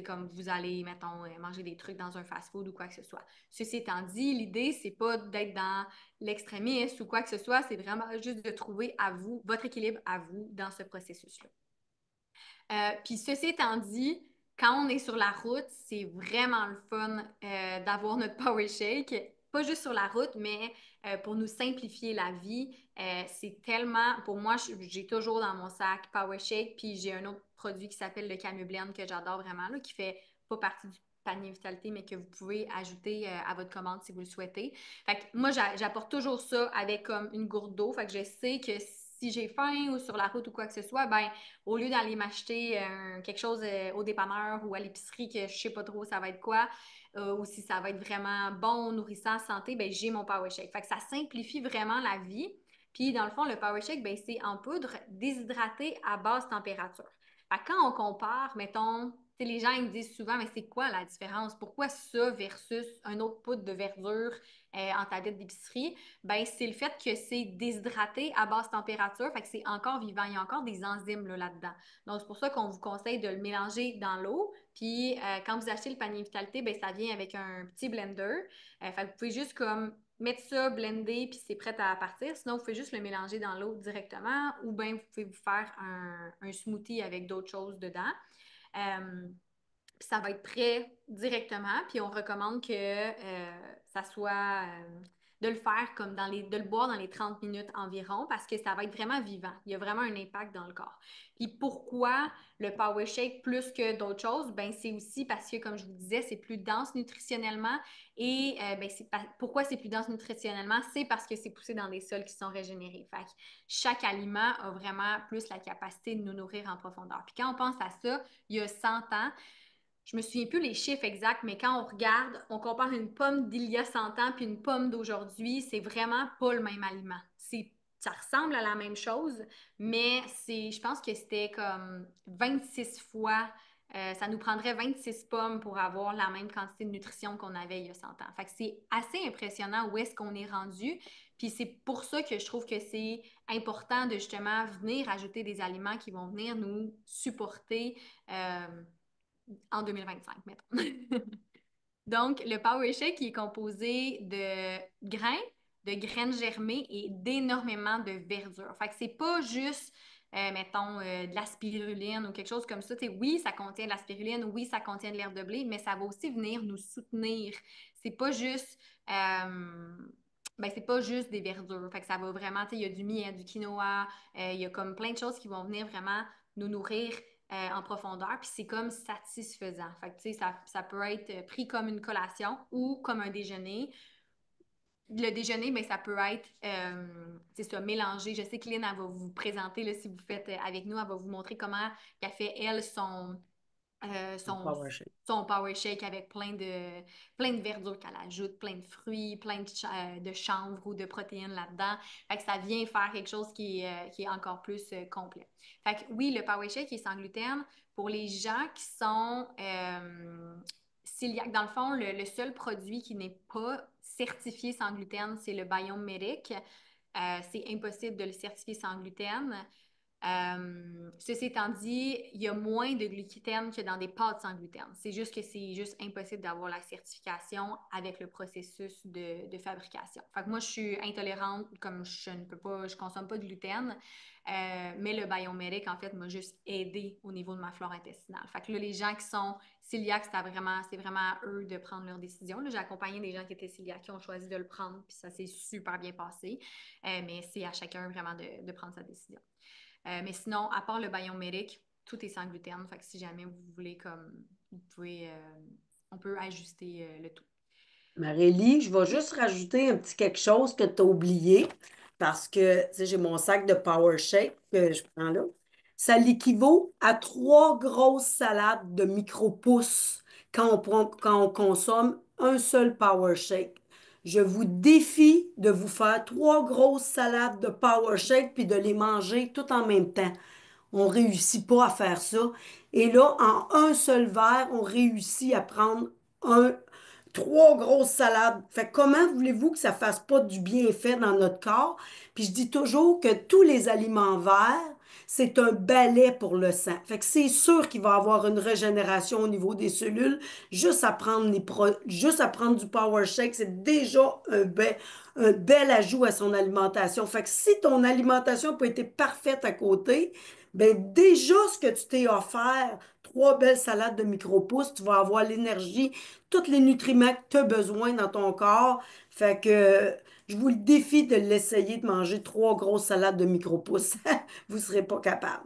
comme vous allez, mettons, manger des trucs dans un fast-food ou quoi que ce soit. Ceci étant dit, l'idée, c'est pas d'être dans l'extrémisme ou quoi que ce soit, c'est vraiment juste de trouver à vous, votre équilibre à vous dans ce processus-là. Puis ceci étant dit, quand on est sur la route, c'est vraiment le fun d'avoir notre Power Shake. Pas juste sur la route, mais pour nous simplifier la vie. C'est tellement, pour moi, j'ai toujours dans mon sac Power Shake, puis j'ai un autre produit qui s'appelle le Camue Blend que j'adore vraiment, là, qui fait pas partie du panier vitalité, mais que vous pouvez ajouter à votre commande si vous le souhaitez. Fait que moi, j'apporte toujours ça avec comme une gourde d'eau. Fait que je sais que si j'ai faim ou sur la route ou quoi que ce soit, ben au lieu d'aller m'acheter quelque chose au dépanneur ou à l'épicerie que je sais pas trop ça va être quoi, ou si ça va être vraiment bon, nourrissant, santé, ben j'ai mon Power Shake. Fait que ça simplifie vraiment la vie. Puis dans le fond, le Power Shake, ben, c'est en poudre déshydraté à basse température. Fait que quand on compare, mettons, les gens ils me disent souvent, mais c'est quoi la différence? Pourquoi ça versus un autre poudre de verdure en tablette d'épicerie? Ben, c'est le fait que c'est déshydraté à basse température, fait que c'est encore vivant. Il y a encore des enzymes là-dedans. Donc, c'est pour ça qu'on vous conseille de le mélanger dans l'eau. Puis, quand vous achetez le panier Vitalité, ben, ça vient avec un petit blender. Fait que vous pouvez juste comme mettre ça, blender, puis c'est prêt à partir. Sinon, vous pouvez juste le mélanger dans l'eau directement ou bien vous pouvez vous faire un smoothie avec d'autres choses dedans. ça va être prêt directement. Puis on recommande que ça soit de le faire comme de le boire dans les 30 minutes environ parce que ça va être vraiment vivant. Il y a vraiment un impact dans le corps. Puis pourquoi le Power Shake plus que d'autres choses? Ben c'est aussi parce que, comme je vous disais, c'est plus dense nutritionnellement et ben, pourquoi c'est plus dense nutritionnellement? C'est parce que c'est poussé dans des sols qui sont régénérés. Fait que chaque aliment a vraiment plus la capacité de nous nourrir en profondeur. Puis quand on pense à ça, il y a 100 ans, je me souviens plus les chiffres exacts, mais quand on regarde, on compare une pomme d'il y a 100 ans puis une pomme d'aujourd'hui, c'est vraiment pas le même aliment. Ça ressemble à la même chose, mais je pense que c'était comme 26 fois, ça nous prendrait 26 pommes pour avoir la même quantité de nutrition qu'on avait il y a 100 ans. Fait que c'est assez impressionnant où est-ce qu'on est rendu. Puis c'est pour ça que je trouve que c'est important de justement venir ajouter des aliments qui vont venir nous supporter. En 2025, mettons. Donc, le Power Shake qui est composé de graines germées et d'énormément de verdure. Fait que c'est pas juste, mettons, de la spiruline ou quelque chose comme ça. T'sais, oui, ça contient de la spiruline, oui, ça contient de l'herbe de blé, mais ça va aussi venir nous soutenir. C'est pas juste, c'est pas juste des verdures. Fait que ça va vraiment, il y a du miel, du quinoa, il y a comme plein de choses qui vont venir vraiment nous nourrir en profondeur, puis c'est comme satisfaisant. Fait que, tu sais, ça peut être pris comme une collation ou comme un déjeuner. Le déjeuner, ben, ça peut être, c'est ça, mélangé. Je sais que Lynn, elle va vous présenter, là, si vous faites avec nous, elle va vous montrer comment elle fait, elle, euh, son, Power shake. son power shake avec plein de verdure qu'elle ajoute, plein de fruits, plein de chanvre ou de protéines là-dedans. Fait que ça vient faire quelque chose qui est encore plus complet. Fait que oui, le power shake est sans gluten. Pour les gens qui sont cœliaques, dans le fond, le seul produit qui n'est pas certifié sans gluten, c'est le Biomedic. C'est impossible de le certifier sans gluten. Ceci étant dit, il y a moins de gluten que dans des pâtes sans gluten. C'est juste que c'est juste impossible d'avoir la certification avec le processus de fabrication. Fait que moi, je suis intolérante, comme je ne peux pas, je consomme pas de gluten, mais le Biomedic, en fait, m'a juste aidé au niveau de ma flore intestinale. Fait que là, les gens qui sont cœliaques, c'est vraiment à eux de prendre leurs décisions. Là, j'ai accompagné des gens qui étaient cœliaques, qui ont choisi de le prendre, puis ça s'est super bien passé. Mais c'est à chacun vraiment de prendre sa décision. Mais sinon, à part le Biomedic, tout est sans gluten. Fait que si jamais vous voulez, comme, vous pouvez, on peut ajuster le tout. Marélie, je vais Oui. juste rajouter un petit quelque chose que tu as oublié parce que, tu sais, j'ai mon sac de Power Shake que je prends là. Ça l'équivaut à 3 grosses salades de micro-pouces quand on consomme un seul Power Shake. Je vous défie de vous faire 3 grosses salades de Power Shake puis de les manger tout en même temps. On réussit pas à faire ça. Et là, en un seul verre, on réussit à prendre un, 3 grosses salades. Fait que comment voulez-vous que ça fasse pas du bienfait dans notre corps? Puis je dis toujours que tous les aliments verts, c'est un balai pour le sang. Fait que c'est sûr qu'il va y avoir une régénération au niveau des cellules. Juste à prendre du Power Shake, c'est déjà un bel ajout à son alimentation. Fait que si ton alimentation peut être parfaite à côté, ben déjà ce que tu t'es offert, 3 belles salades de micro-pouces, tu vas avoir l'énergie, tous les nutriments que tu as besoin dans ton corps. Fait que je vous le défie de l'essayer de manger 3 grosses salades de micro-pouces. Vous ne serez pas capable.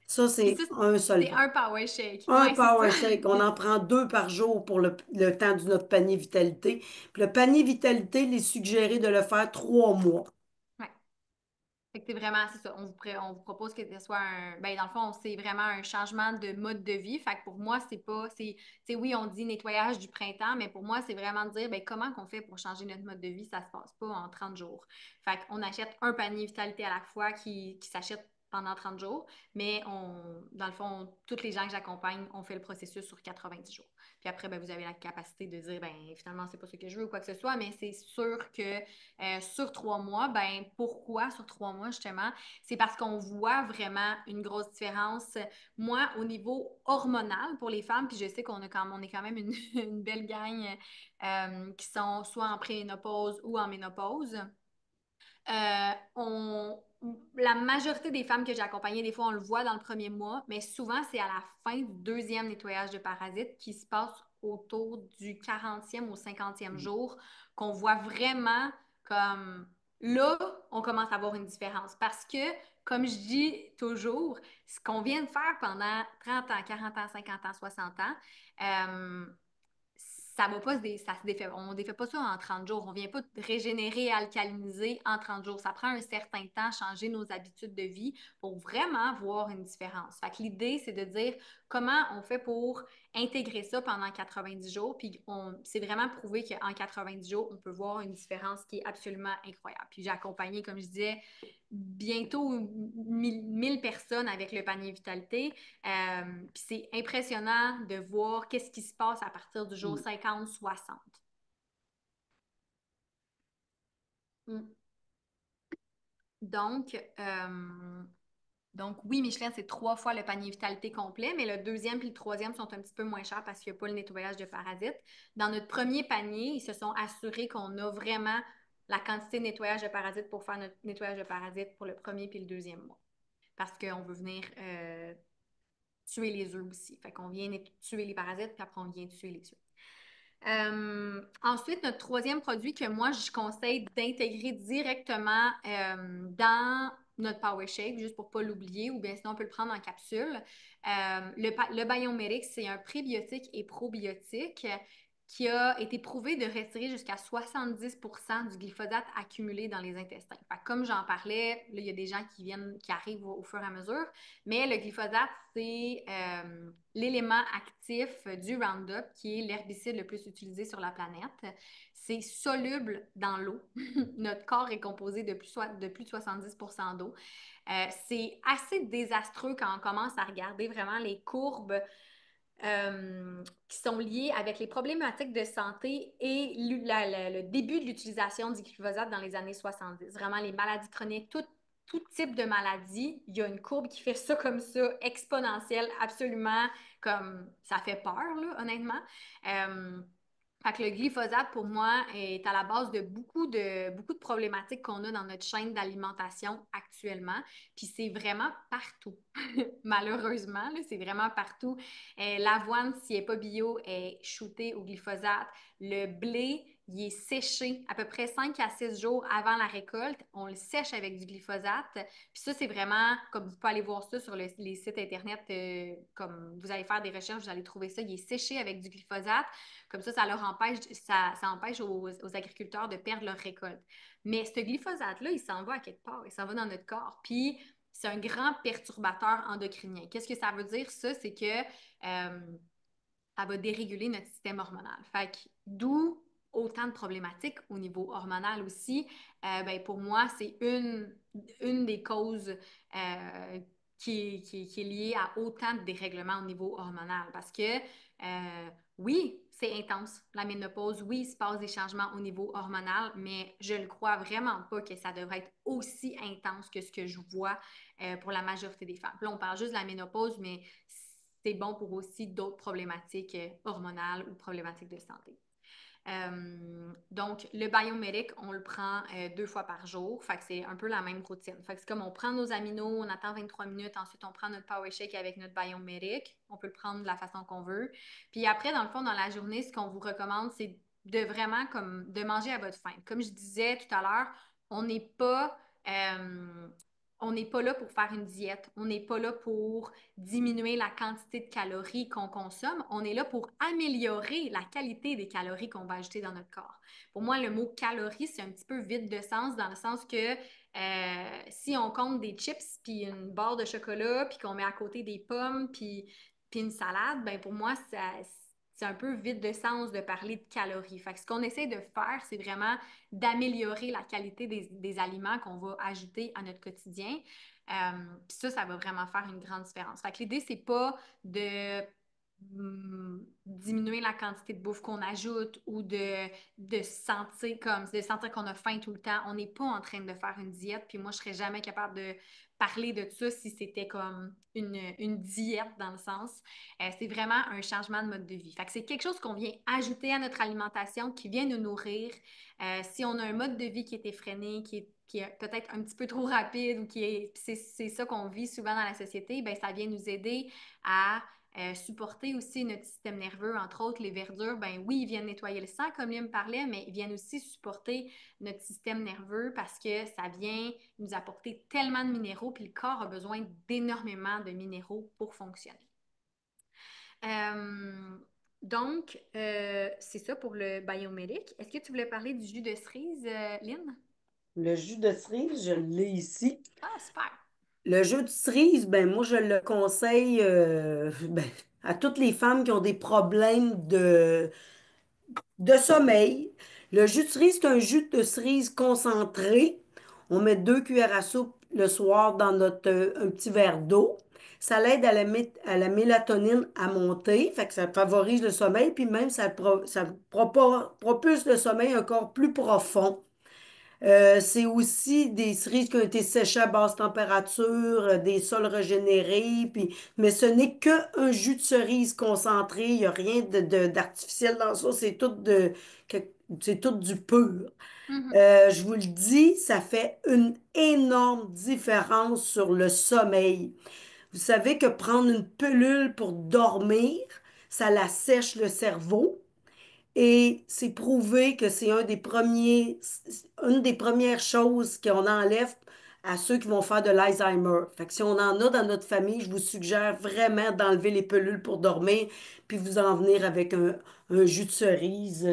Ça, Puis c'est ça, un seul c'est verre. un power shake. Un Ouais, c'est ça. Power Shake, on en prend 2 par jour pour le temps de notre panier vitalité. Puis le panier vitalité, il est suggéré de le faire 3 mois. Ouais. Fait que c'est vraiment, c'est ça. On vous propose que ce soit ben, dans le fond, c'est vraiment un changement de mode de vie. Fait que pour moi, c'est pas, oui, on dit nettoyage du printemps, mais pour moi, c'est vraiment de dire, ben, comment qu'on fait pour changer notre mode de vie? Ça se passe pas en 30 jours. Fait qu'on achète un panier vitalité à la fois qui s'achète pendant 30 jours, mais dans le fond, toutes les gens que j'accompagne, on fait le processus sur 90 jours. Puis après, ben, vous avez la capacité de dire, ben, finalement, c'est pas ce que je veux ou quoi que ce soit, mais c'est sûr que sur 3 mois, ben pourquoi sur 3 mois justement? C'est parce qu'on voit vraiment une grosse différence. Moi, au niveau hormonal pour les femmes, puis je sais on est quand même une, une belle gang qui sont soit en préménopause ou en ménopause. La majorité des femmes que j'ai accompagnées, des fois, on le voit dans le premier mois, mais souvent, c'est à la fin du deuxième nettoyage de parasites qui se passe autour du 40e au 50e jour qu'on voit vraiment comme là, on commence à avoir une différence. Parce que, comme je dis toujours, ce qu'on vient de faire pendant 30 ans, 40 ans, 50 ans, 60 ans, euh, ça va pas ça se défait. On ne défait pas ça en 30 jours. On ne vient pas régénérer et alcaliniser en 30 jours. Ça prend un certain temps à changer nos habitudes de vie pour vraiment voir une différence. Fait que l'idée, c'est de dire comment on fait pour intégrer ça pendant 90 jours. Puis c'est vraiment prouvé qu'en 90 jours, on peut voir une différence qui est absolument incroyable. Puis j'ai accompagné, comme je disais, bientôt 1000 personnes avec le panier vitalité. Puis c'est impressionnant de voir qu'est-ce qui se passe à partir du jour 50-60. Mm. Donc, oui, Michelin, c'est 3 fois le panier vitalité complet, mais le deuxième et le troisième sont un petit peu moins chers parce qu'il n'y a pas le nettoyage de parasites. Dans notre premier panier, ils se sont assurés qu'on a vraiment la quantité de nettoyage de parasites pour faire notre nettoyage de parasites pour le premier et le deuxième mois. Parce qu'on veut venir tuer les œufs aussi. Fait qu'on vient tuer les parasites, puis après on vient tuer les œufs. Ensuite, notre troisième produit que moi, je conseille d'intégrer directement dans notre Power Shake, juste pour ne pas l'oublier, ou bien sinon on peut le prendre en capsule. Le Biomedic, c'est un prébiotique et probiotique qui a été prouvé de retirer jusqu'à 70% du glyphosate accumulé dans les intestins. Fait que comme j'en parlais, là, il y a des gens qui arrivent au fur et à mesure, mais le glyphosate, c'est l'élément actif du Roundup, qui est l'herbicide le plus utilisé sur la planète. C'est soluble dans l'eau. Notre corps est composé de plus de 70% d'eau. C'est assez désastreux quand on commence à regarder vraiment les courbes qui sont liées avec les problématiques de santé et le début de l'utilisation du glyphosate dans les années 70. Vraiment, les maladies chroniques, tout type de maladie, il y a une courbe qui fait ça comme ça, exponentielle, absolument comme ça fait peur, là, honnêtement. Euh, Fait que le glyphosate, pour moi, est à la base de beaucoup de problématiques qu'on a dans notre chaîne d'alimentation actuellement. Puis c'est vraiment partout. Malheureusement, là, c'est vraiment partout. L'avoine, s'il n'est pas bio, est shootée au glyphosate. Le blé, il est séché à peu près 5 à 6 jours avant la récolte. On le sèche avec du glyphosate. Puis ça, c'est vraiment, comme vous pouvez aller voir ça sur les sites Internet, comme vous allez faire des recherches, vous allez trouver ça. Il est séché avec du glyphosate. Comme ça leur empêche, ça empêche aux agriculteurs de perdre leur récolte. Mais ce glyphosate-là, il s'en va à quelque part. Il s'en va dans notre corps. Puis, c'est un grand perturbateur endocrinien. Qu'est-ce que ça veut dire, ça? C'est que ça va déréguler notre système hormonal. Fait que d'où autant de problématiques au niveau hormonal aussi. Ben, pour moi, c'est une des causes qui est liée à autant de dérèglements au niveau hormonal. Parce que oui, c'est intense, la ménopause. Oui, il se passe des changements au niveau hormonal, mais je ne crois vraiment pas que ça devrait être aussi intense que ce que je vois pour la majorité des femmes. Là, on parle juste de la ménopause, mais c'est bon pour aussi d'autres problématiques hormonales ou problématiques de santé. Donc, le biomédic, on le prend 2 fois par jour. Fait que c'est un peu la même routine. Fait que c'est comme on prend nos aminos, on attend 23 minutes, ensuite on prend notre power shake avec notre biomédic. On peut le prendre de la façon qu'on veut. Puis après, dans le fond, dans la journée, ce qu'on vous recommande, c'est de vraiment comme de manger à votre faim. Comme je disais tout à l'heure, on n'est pas euh, on n'est pas là pour faire une diète. On n'est pas là pour diminuer la quantité de calories qu'on consomme. On est là pour améliorer la qualité des calories qu'on va ajouter dans notre corps. Pour moi, le mot calories, c'est un petit peu vide de sens dans le sens que si on compte des chips, puis une barre de chocolat, puis qu'on met à côté des pommes, puis une salade, ben pour moi, c'est un peu vide de sens de parler de calories. Fait que ce qu'on essaie de faire, c'est vraiment d'améliorer la qualité des aliments qu'on va ajouter à notre quotidien. Puis ça va vraiment faire une grande différence. Fait que l'idée, c'est pas de diminuer la quantité de bouffe qu'on ajoute ou de sentir qu'on a faim tout le temps. On n'est pas en train de faire une diète. Puis moi, je serais jamais capable de parler de ça si c'était comme une diète dans le sens. C'est vraiment un changement de mode de vie. Fait que c'est quelque chose qu'on vient ajouter à notre alimentation, qui vient nous nourrir. Si on a un mode de vie qui est effréné, qui est peut-être un petit peu trop rapide ou qui est, c'est ça qu'on vit souvent dans la société, ben ça vient nous aider à supporter aussi notre système nerveux, entre autres les verdures, ben oui, ils viennent nettoyer le sang, comme Liam me parlait, mais ils viennent aussi supporter notre système nerveux parce que ça vient nous apporter tellement de minéraux, puis le corps a besoin d'énormément de minéraux pour fonctionner. Euh, c'est ça pour le biomédic. Est-ce que tu voulais parler du jus de cerise, Lynn? Le jus de cerise, je l'ai ici. Ah, super! Le jus de cerise, ben moi je le conseille ben, à toutes les femmes qui ont des problèmes de sommeil. Le jus de cerise, c'est un jus de cerise concentré. On met 2 cuillères à soupe le soir dans notre un petit verre d'eau. Ça l'aide à la mélatonine à monter, fait que ça favorise le sommeil, puis même ça propulse le sommeil encore plus profond. C'est aussi des cerises qui ont été séchées à basse température, des sols régénérés, puis, mais ce n'est qu'un jus de cerise concentré, il n'y a rien d'artificiel dans ça, que- c'est tout du pur. Mhm. Je vous le dis, ça fait une énorme différence sur le sommeil. Vous savez que prendre une pilule pour dormir, ça la sèche le cerveau. Et c'est prouvé que c'est une des premières choses qu'on enlève à ceux qui vont faire de l'Alzheimer. Fait que si on en a dans notre famille, je vous suggère vraiment d'enlever les pilules pour dormir, puis vous en venir avec un jus de cerise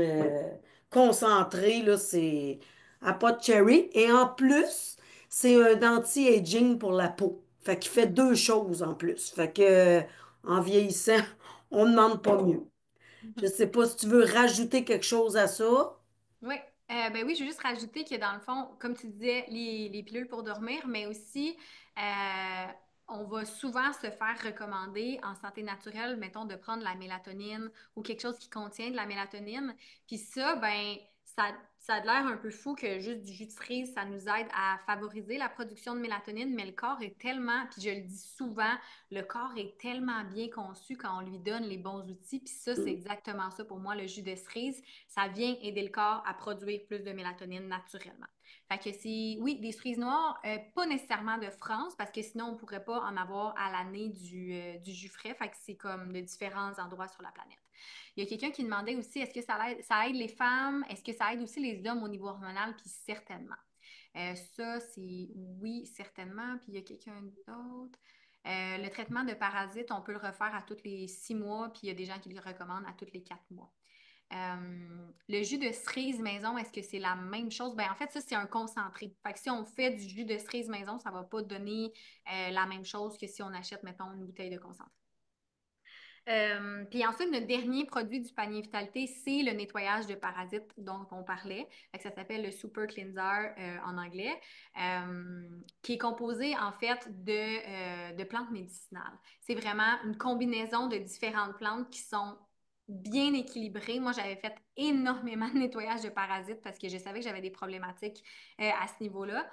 concentré, là, c'est à pas de cherry. Et en plus, c'est un anti-aging pour la peau. Fait qu'il fait deux choses en plus. Fait que en vieillissant, on ne demande pas mieux. Je Mhm. sais pas si tu veux rajouter quelque chose à ça. Oui, ben oui, je veux juste rajouter que dans le fond, comme tu disais, les pilules pour dormir, mais aussi, on va souvent se faire recommander en santé naturelle, mettons, de prendre la mélatonine ou quelque chose qui contient de la mélatonine. Puis ça, ben, ça a l'air un peu fou que juste du jus de cerise, ça nous aide à favoriser la production de mélatonine, mais le corps est tellement, puis je le dis souvent, le corps est tellement bien conçu quand on lui donne les bons outils. Puis ça, c'est Mm. exactement ça pour moi, le jus de cerise ça vient aider le corps à produire plus de mélatonine naturellement. Fait que c'est, oui, des cerises noires, pas nécessairement de France, parce que sinon, on ne pourrait pas en avoir à l'année du jus frais. Fait que c'est comme de différents endroits sur la planète. Il y a quelqu'un qui demandait aussi, est-ce que ça aide les femmes? Est-ce que ça aide aussi les hommes au niveau hormonal? Puis certainement. Ça, c'est oui, certainement. Puis il y a quelqu'un d'autre. Le traitement de parasites, on peut le refaire à tous les 6 mois, puis il y a des gens qui le recommandent à tous les 4 mois. Le jus de cerise maison, est-ce que c'est la même chose? Ben, en fait, ça, c'est un concentré. Fait que si on fait du jus de cerise maison, ça ne va pas donner la même chose que si on achète, mettons, une bouteille de concentré. Puis ensuite, le dernier produit du panier Vitalité, c'est le nettoyage de parasites dont on parlait. Fait que ça s'appelle le Super Cleanser en anglais, qui est composé en fait de plantes médicinales. C'est vraiment une combinaison de différentes plantes qui sont bien équilibrées. Moi, j'avais fait énormément de nettoyage de parasites parce que je savais que j'avais des problématiques à ce niveau-là.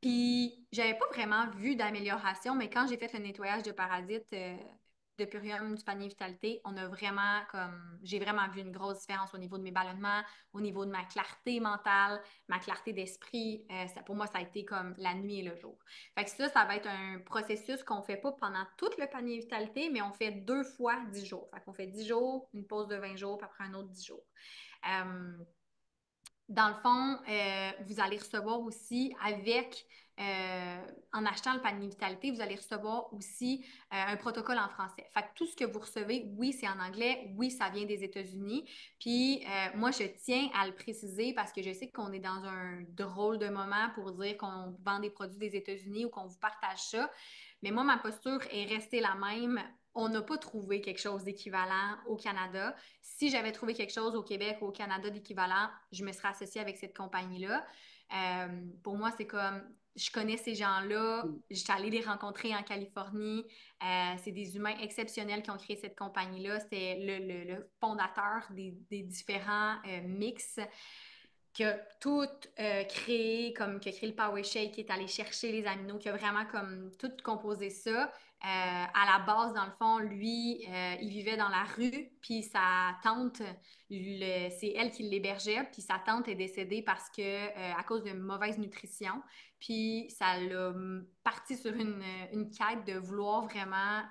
Puis, j'avais pas vraiment vu d'amélioration, mais quand j'ai fait le nettoyage de parasites, de Purium, du panier Vitalité, on a vraiment comme j'ai vraiment vu une grosse différence au niveau de mes ballonnements, au niveau de ma clarté mentale, ma clarté d'esprit. Pour moi, ça a été comme la nuit et le jour. Fait que ça va être un processus qu'on fait pas pendant tout le panier Vitalité, mais on fait 2 fois 10 jours. Fait qu'on fait 10 jours, une pause de 20 jours, puis après un autre 10 jours. Euh, dans le fond, vous allez recevoir aussi en achetant le panier Vitalité, vous allez recevoir aussi un protocole en français. Fait que tout ce que vous recevez, oui, c'est en anglais, oui, ça vient des États-Unis. Puis moi, je tiens à le préciser parce que je sais qu'on est dans un drôle de moment pour dire qu'on vend des produits des États-Unis ou qu'on vous partage ça. Mais moi, ma posture est restée la même. On n'a pas trouvé quelque chose d'équivalent au Canada. Si j'avais trouvé quelque chose au Québec ou au Canada d'équivalent, je me serais associée avec cette compagnie-là. Pour moi, c'est comme, je connais ces gens-là, je suis allée les rencontrer en Californie. C'est des humains exceptionnels qui ont créé cette compagnie-là. C'est le fondateur des différents mix. qui a tout créé, comme qui a créé le Power Shake, qui est allé chercher les aminos, qui a vraiment comme tout composé ça. À la base, dans le fond, lui, il vivait dans la rue, puis sa tante, c'est elle qui l'hébergeait, puis sa tante est décédée parce que à cause de mauvaise nutrition, puis ça l'a parti sur une quête de vouloir vraiment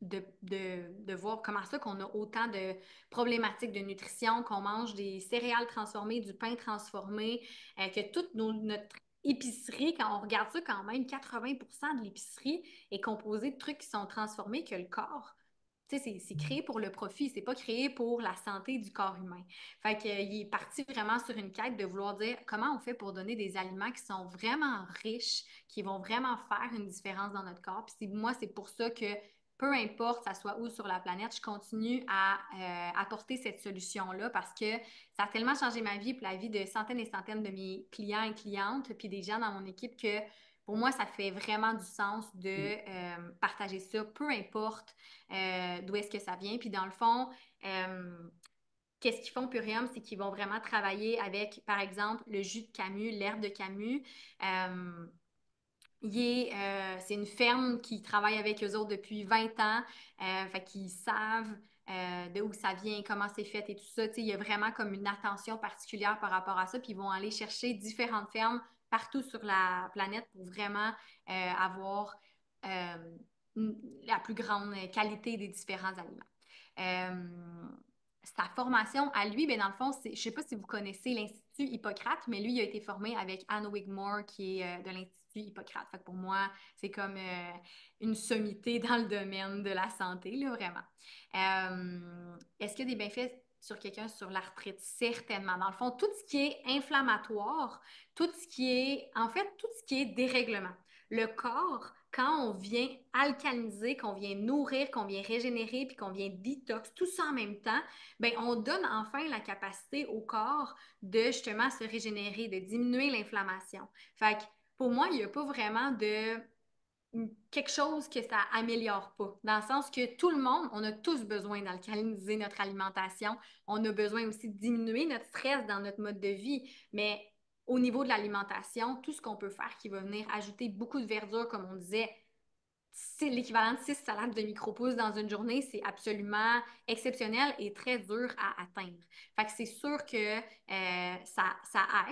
de voir comment ça qu'on a autant de problématiques de nutrition, qu'on mange des céréales transformées, du pain transformé, que toute notre épicerie, quand on regarde ça, quand même, 80% de l'épicerie est composée de trucs qui sont transformés que le corps. Tu sais, c'est créé pour le profit, c'est pas créé pour la santé du corps humain. Fait qu'il est parti vraiment sur une quête de vouloir dire comment on fait pour donner des aliments qui sont vraiment riches, qui vont vraiment faire une différence dans notre corps. Puis moi, c'est pour ça que peu importe, ça soit où sur la planète, je continue à apporter cette solution-là parce que ça a tellement changé ma vie et la vie de centaines et centaines de mes clients et clientes, puis des gens dans mon équipe que pour moi, ça fait vraiment du sens de partager ça, peu importe d'où est-ce que ça vient. Puis dans le fond, qu'est-ce qu'ils font Purium, c'est qu'ils vont vraiment travailler avec, par exemple, le jus de Camus, l'herbe de Camus. Euh, c'est une ferme qui travaille avec eux autres depuis 20 ans, fait qu'ils savent de où ça vient, comment c'est fait et tout ça. Il y a vraiment comme une attention particulière par rapport à ça, puis ils vont aller chercher différentes fermes partout sur la planète pour vraiment avoir euh, la plus grande qualité des différents aliments. Euh, Sa formation à lui, ben dans le fond, je ne sais pas si vous connaissez l'Institut Hippocrate, mais lui, il a été formé avec Anne Wigmore, qui est de l'Institut Hippocrate. Fait que pour moi, c'est comme une sommité dans le domaine de la santé, là, vraiment. Est-ce qu'il y a des bienfaits sur quelqu'un sur l'arthrite? Certainement. Dans le fond, tout ce qui est inflammatoire, tout ce qui est, en fait, tout ce qui est dérèglement. Le corps, quand on vient alcaliniser, qu'on vient nourrir, qu'on vient régénérer, puis qu'on vient détox, tout ça en même temps, ben on donne enfin la capacité au corps de justement se régénérer, de diminuer l'inflammation. Fait que pour moi, il n'y a pas vraiment de quelque chose que ça améliore pas. Dans le sens que tout le monde, on a tous besoin d'alcaliniser notre alimentation. On a besoin aussi de diminuer notre stress dans notre mode de vie. Mais au niveau de l'alimentation, tout ce qu'on peut faire qui va venir ajouter beaucoup de verdure, comme on disait, c'est l'équivalent de 6 salades de micro-pousses dans une journée, c'est absolument exceptionnel et très dur à atteindre. Fait que c'est sûr que ça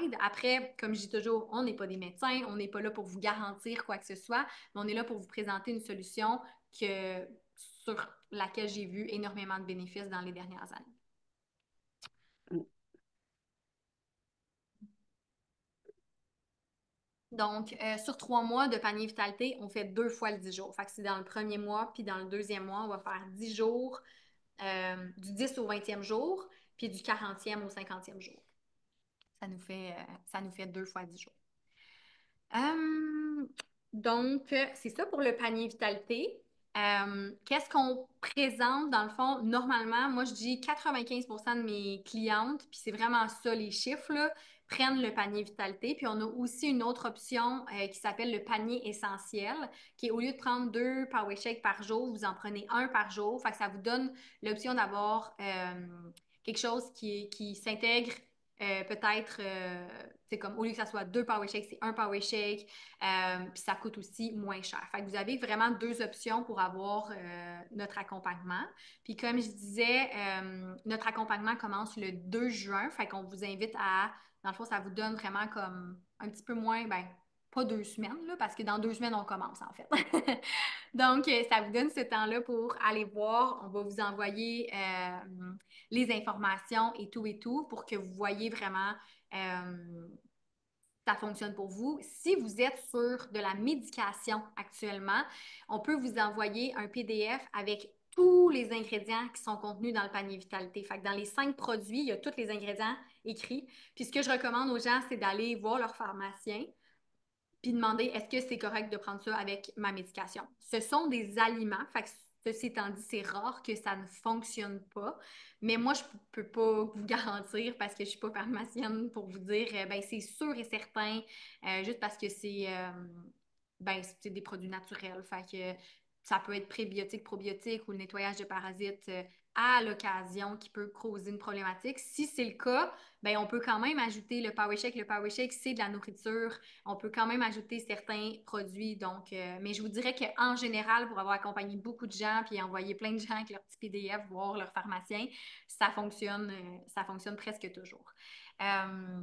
aide. Après, comme je dis toujours, on n'est pas des médecins, on n'est pas là pour vous garantir quoi que ce soit, mais on est là pour vous présenter une solution sur laquelle j'ai vu énormément de bénéfices dans les dernières années. Donc, sur 3 mois de panier vitalité, on fait 2 fois le 10 jours. Fait que c'est dans le premier mois, puis dans le deuxième mois, on va faire 10 jours, du 10 au 20e jour, puis du 40e au 50e jour. Ça nous fait 2 fois 10 jours. Euh, donc, c'est ça pour le panier vitalité. Qu'est-ce qu'on présente dans le fond? Normalement, moi, je dis 95% de mes clientes, puis c'est vraiment ça les chiffres, là, prennent le panier vitalité. Puis on a aussi une autre option qui s'appelle le panier essentiel, qui est au lieu de prendre 2 Power Shakes par jour, vous en prenez un par jour. Fait que ça vous donne l'option d'avoir quelque chose qui s'intègre peut-être, c'est comme au lieu que ça soit 2 Power Shakes, c'est un Power Shake, puis ça coûte aussi moins cher. Fait que vous avez vraiment 2 options pour avoir notre accompagnement. Puis comme je disais, notre accompagnement commence le 2 juin, fait qu'on vous invite dans le fond, ça vous donne vraiment comme un petit peu moins, ben, pas 2 semaines, là, parce que dans 2 semaines, on commence en fait. Donc, ça vous donne ce temps-là pour aller voir. On va vous envoyer les informations et tout pour que vous voyez vraiment ça fonctionne pour vous. Si vous êtes sur de la médication actuellement, on peut vous envoyer un PDF avec tous les ingrédients qui sont contenus dans le panier vitalité. Fait que dans les 5 produits, il y a tous les ingrédients écrits. Puis ce que je recommande aux gens, c'est d'aller voir leur pharmacien puis demander est-ce que c'est correct de prendre ça avec ma médication. Ce sont des aliments, fait que ceci étant dit, c'est rare que ça ne fonctionne pas, mais moi, je ne peux pas vous garantir parce que je ne suis pas pharmacienne pour vous dire, ben c'est sûr et certain, juste parce que ben, c'est des produits naturels. Fait que ça peut être prébiotique, probiotique ou le nettoyage de parasites à l'occasion qui peut causer une problématique. Si c'est le cas, ben, on peut quand même ajouter le Power Shake. Le Power Shake, c'est de la nourriture. On peut quand même ajouter certains produits. Donc, mais je vous dirais qu'en général, pour avoir accompagné beaucoup de gens puis envoyé plein de gens avec leur petit PDF voir leur pharmacien, ça fonctionne presque toujours. Euh,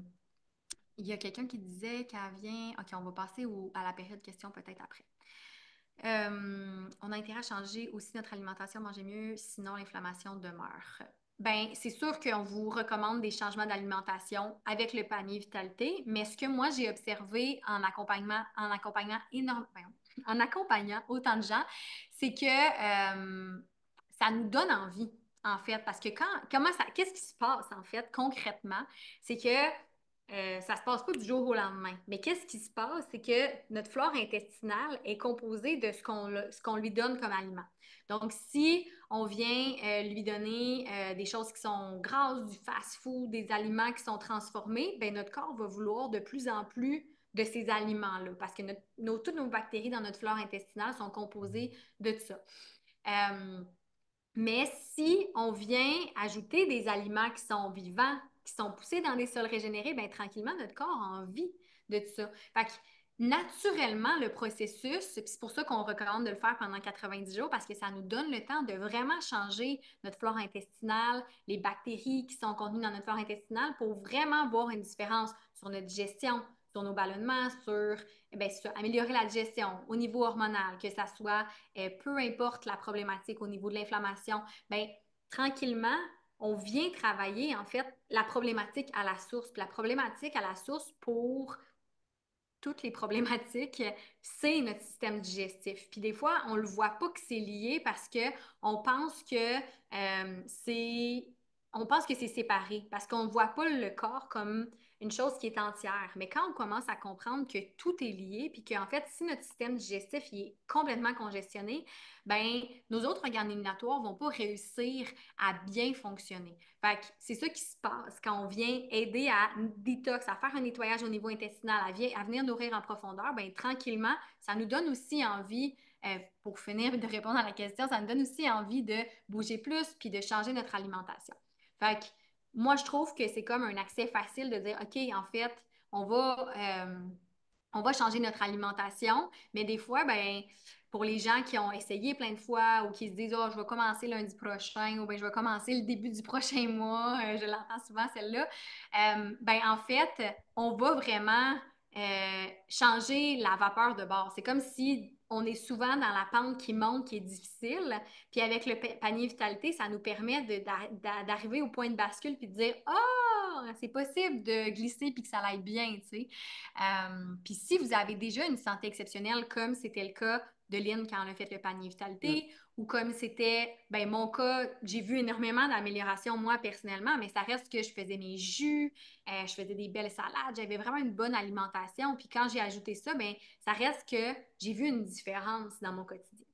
il y a quelqu'un qui disait qu'elle vient. OK, on va passer à la période questions peut-être après. On a intérêt à changer aussi notre alimentation, manger mieux, sinon l'inflammation demeure. Ben, c'est sûr qu'on vous recommande des changements d'alimentation avec le panier vitalité, mais ce que moi j'ai observé en accompagnant en accompagnant autant de gens, c'est que ça nous donne envie, en fait, parce que qu'est-ce qui se passe en fait concrètement, c'est que ça se passe pas du jour au lendemain. Mais qu'est-ce qui se passe? C'est que notre flore intestinale est composée de ce qu'on lui donne comme aliment. Donc, si on vient lui donner des choses qui sont grasses, du fast-food, des aliments qui sont transformés, ben notre corps va vouloir de plus en plus de ces aliments-là parce que toutes nos bactéries dans notre flore intestinale sont composées de ça. Euh, mais si on vient ajouter des aliments qui sont vivants, qui sont poussés dans des sols régénérés, bien tranquillement, notre corps a envie de tout ça. Fait que naturellement, le processus, c'est pour ça qu'on recommande de le faire pendant 90 jours, parce que ça nous donne le temps de vraiment changer notre flore intestinale, les bactéries qui sont contenues dans notre flore intestinale pour vraiment voir une différence sur notre digestion, sur nos ballonnements, sur améliorer la digestion au niveau hormonal, que ça soit peu importe la problématique au niveau de l'inflammation, bien, tranquillement, on vient travailler en fait la problématique à la source. Puis la problématique à la source pour toutes les problématiques, c'est notre système digestif. Puis des fois, on ne le voit pas que c'est lié parce qu'on pense que c'est on pense que c'est séparé parce qu'on ne voit pas le corps comme une chose qui est entière. Mais quand on commence à comprendre que tout est lié, puis qu'en fait, si notre système digestif il est complètement congestionné, ben nos autres organes éliminatoires ne vont pas réussir à bien fonctionner. Fait que c'est ça qui se passe quand on vient aider à détox, à faire un nettoyage au niveau intestinal, à venir nourrir en profondeur, bien, tranquillement, ça nous donne aussi envie, pour finir de répondre à la question, ça nous donne aussi envie de bouger plus puis de changer notre alimentation. Fait que moi, je trouve que c'est comme un accès facile de dire, OK, en fait, on va, euh, on va changer notre alimentation, mais des fois, ben, pour les gens qui ont essayé plein de fois ou qui se disent, oh, je vais commencer lundi prochain ou bien je vais commencer le début du prochain mois, je l'entends souvent celle-là, ben, en fait, on va vraiment changer la vapeur de bord. C'est comme si on est souvent dans la pente qui monte, qui est difficile, puis avec le panier vitalité, ça nous permet d'arriver au point de bascule puis de dire, oh, c'est possible de glisser puis que ça aille bien, tu sais. Puis si vous avez déjà une santé exceptionnelle, comme c'était le cas de Lynn quand elle a fait le panier Mm. vitalité, ou comme c'était ben, mon cas, j'ai vu énormément d'améliorations moi personnellement, mais ça reste que je faisais mes jus, je faisais des belles salades, j'avais vraiment une bonne alimentation. Puis quand j'ai ajouté ça, ben, ça reste que j'ai vu une différence dans mon quotidien.